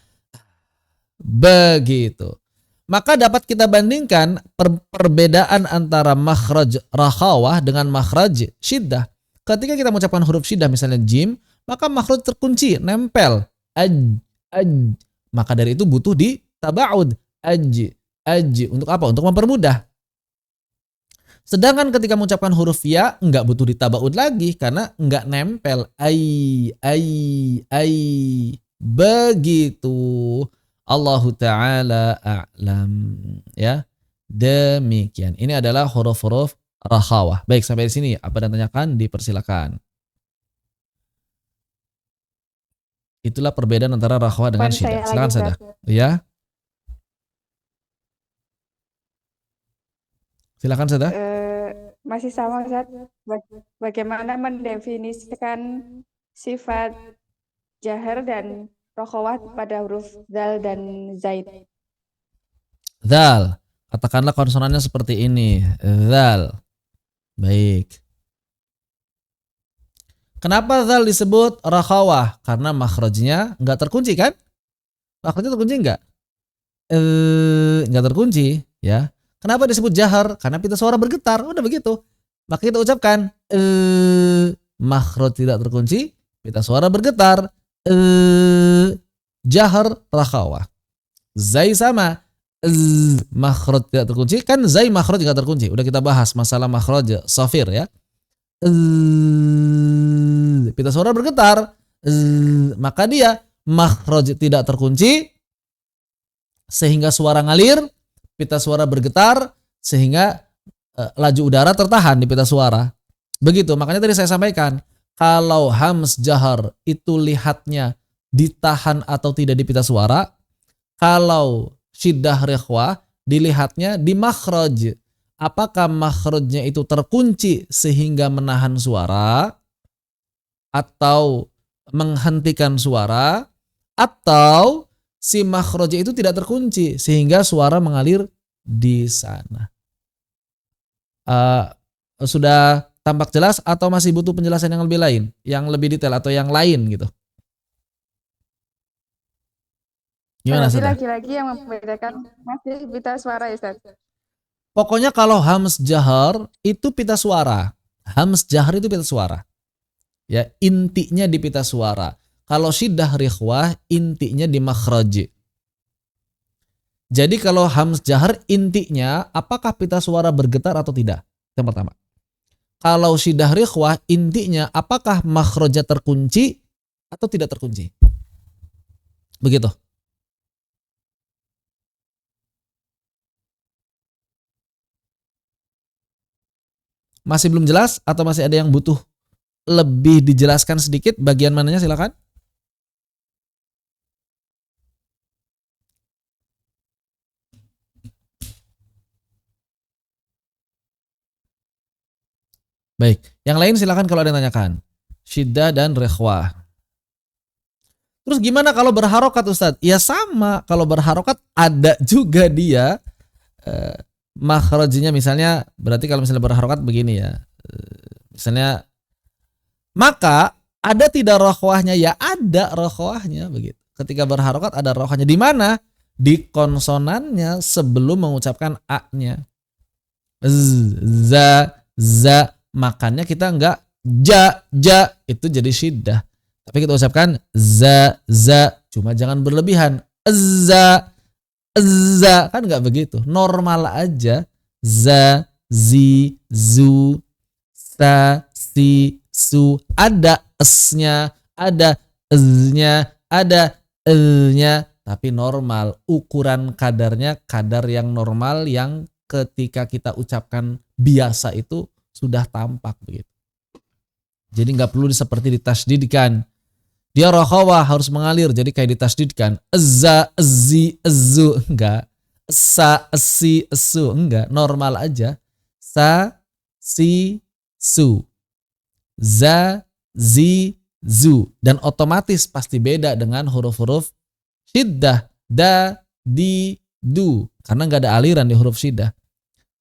begitu. Maka dapat kita bandingkan perbedaan antara makhraj rakhawah dengan makhraj syiddah. Ketika kita mengucapkan huruf syiddah misalnya jim, maka makhraj terkunci, nempel. Aj. Maka dari itu butuh di taba'ud. Aj. Untuk apa? Untuk mempermudah. Sedangkan ketika mengucapkan huruf ya, enggak butuh di taba'ud lagi karena enggak nempel. Ai. Begitu. Allahu ta'ala a'lam. Ya. Demikian. Ini adalah huruf-huruf rakhawah. Baik, sampai di sini. Apa yang tanyakan? Dipersilakan. Itulah perbedaan antara rakhawah dengan syiddah. Silakan Sada. Ya. Silakan Sada. Masih sama Ustaz. Bagaimana mendefinisikan sifat jahar dan rakhawah pada huruf zal dan zaid? Zal. Katakanlah konsonannya seperti ini. Zal. Baik. Kenapa zal disebut rakhawah? Karena makhrajnya enggak terkunci kan? Makhrajnya terkunci enggak? Enggak terkunci, ya. Kenapa disebut jahar? Karena pita suara bergetar. Udah begitu. Maka kita ucapkan makhraj tidak terkunci, pita suara bergetar. Jahar rakhawah. Zai sama. Makhraj tidak terkunci. Kan zai makhraj tidak terkunci. Udah kita bahas masalah makhraj safir ya. Pita suara bergetar. Maka dia makhraj tidak terkunci sehingga suara ngalir. Pita suara bergetar sehingga laju udara tertahan di pita suara. Begitu. Makanya tadi saya sampaikan. Kalau hams jahar itu lihatnya ditahan atau tidak di pita suara. Kalau syiddah rikhwah dilihatnya di makhraj. Apakah makhrajnya itu terkunci sehingga menahan suara atau menghentikan suara, atau si makhrajnya itu tidak terkunci sehingga suara mengalir di sana. Sudah tampak jelas atau masih butuh penjelasan yang lebih lain, yang lebih detail atau yang lain gitu? Gimana Berarti Sada? lagi-lagi yang membedakan masih pita suara ya Ustaz? Pokoknya kalau hams jahar itu pita suara. Hams jahar itu pita suara. Ya, intinya di pita suara. Kalau syiddah rikhwah intinya di makhraj. Jadi kalau hams jahar intinya apakah pita suara bergetar atau tidak? Yang pertama. Kalau syiddah rikhwah intinya apakah makhrajnya terkunci atau tidak terkunci? Begitu. Masih belum jelas atau masih ada yang butuh lebih dijelaskan sedikit bagian mananya, silakan. Baik, yang lain silakan kalau ada yang tanyakan. syiddah dan rikhwah. Terus gimana kalau berharokat Ustadz? Ya sama, kalau berharokat ada juga dia makhrajnya, misalnya berarti kalau misalnya berharokat begini ya. Misalnya maka ada tidak rokhwahnya? Ya ada rokhwahnya begitu. Ketika berharokat ada rokhwahnya. Di mana? Di konsonannya sebelum mengucapkan a-nya. Za, makannya kita enggak ja, itu jadi syiddah. Tapi kita ucapkan za, cuma jangan berlebihan. Za, kan enggak begitu. Normal aja. Za, zi, zu, sa, si, su. Ada esnya, ada eznya, ada elnya. Tapi normal. Ukuran kadarnya kadar yang normal yang ketika kita ucapkan biasa itu sudah tampak begitu. Jadi nggak perlu seperti ditasdidkan. Dia rokhawah harus mengalir, jadi kayak ditasdidkan. Ezza, ezzi, ezzu, enggak. Esa, esi, esu, enggak. Normal aja. Sa, si, su. Za, zi, zu. Dan otomatis pasti beda dengan huruf-huruf syiddah. Da, di, du. Karena nggak ada aliran di huruf syiddah.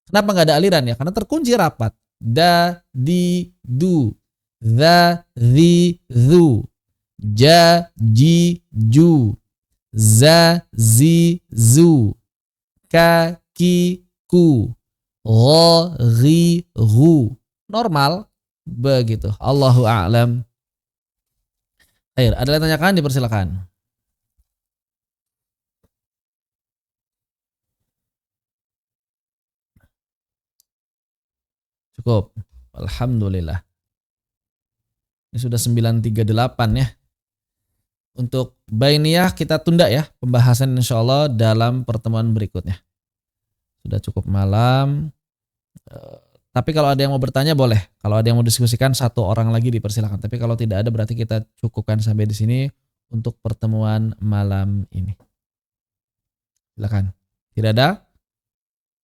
Kenapa nggak ada aliran ya? Karena terkunci rapat. Da, di, du. Za, zi, zu. Ja, ji, ju. Za, zi, zu. Ka, ki, ku. Gho, ghi, gu. Normal. Begitu. Allahu a'lam. Ayo, ada yang tanyakan? Dipersilakan. Cukup. Alhamdulillah. Ini sudah 9.38 ya. Untuk bainiyah kita tunda ya. Pembahasan insyaallah dalam pertemuan berikutnya. Sudah cukup malam. Tapi kalau ada yang mau bertanya boleh. Kalau ada yang mau diskusikan satu orang lagi dipersilakan. Tapi kalau tidak ada berarti kita cukupkan sampai di sini untuk pertemuan malam ini. Silakan. Tidak ada?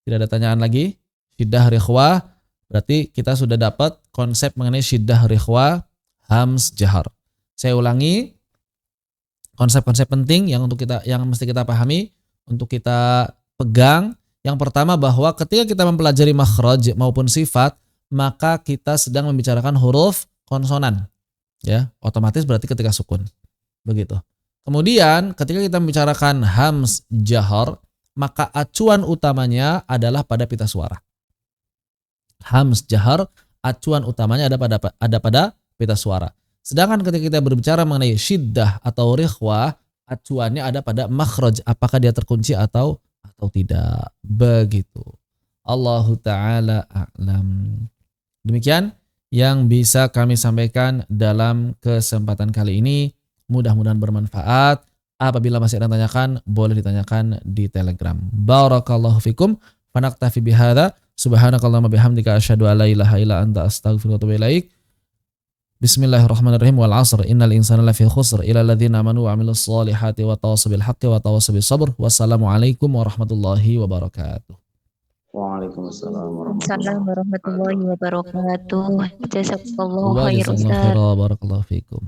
Tidak ada tanyaan lagi? Syiddah rikhwah. Berarti kita sudah dapat konsep mengenai syiddah rikhwah, hams jahar. Saya ulangi konsep-konsep penting yang mesti kita pahami, untuk kita pegang. Yang pertama bahwa ketika kita mempelajari makhraj maupun sifat, maka kita sedang membicarakan huruf konsonan. Ya, otomatis berarti ketika sukun. Begitu. Kemudian ketika kita membicarakan hams jahar, maka acuan utamanya adalah pada pita suara. Hams jahar, acuan utamanya ada pada pita suara. Sedangkan ketika kita berbicara mengenai syiddah atau rikhwah, acuannya ada pada makhraj, apakah dia terkunci atau tidak. Begitu. Allahu ta'ala a'lam. Demikian yang bisa kami sampaikan dalam kesempatan kali ini. Mudah-mudahan bermanfaat. Apabila masih ada yang tanyakan, boleh ditanyakan di Telegram. Barakallahu fikum. Fanaktafi bihadza. Subhanakallahumma bihamdika asyhadu an la ilaha illa anta astaghfiruka wa atubu ilaik. Bismillahirrahmanirrahim. Wal 'asr innal insana lafi khusr illa alladzina amanu wa 'amilus solihati wa tawassaw bil haqqi wa tawassaw bis sabr. Wassalamualaikum warahmatullahi wabarakatuh. Waalaikumsalam Assalamualaikum warahmatullahi wabarakatuh. Jazakallahu Wa khair jazakallahu Ustaz. khairan. Barakallahu fikum.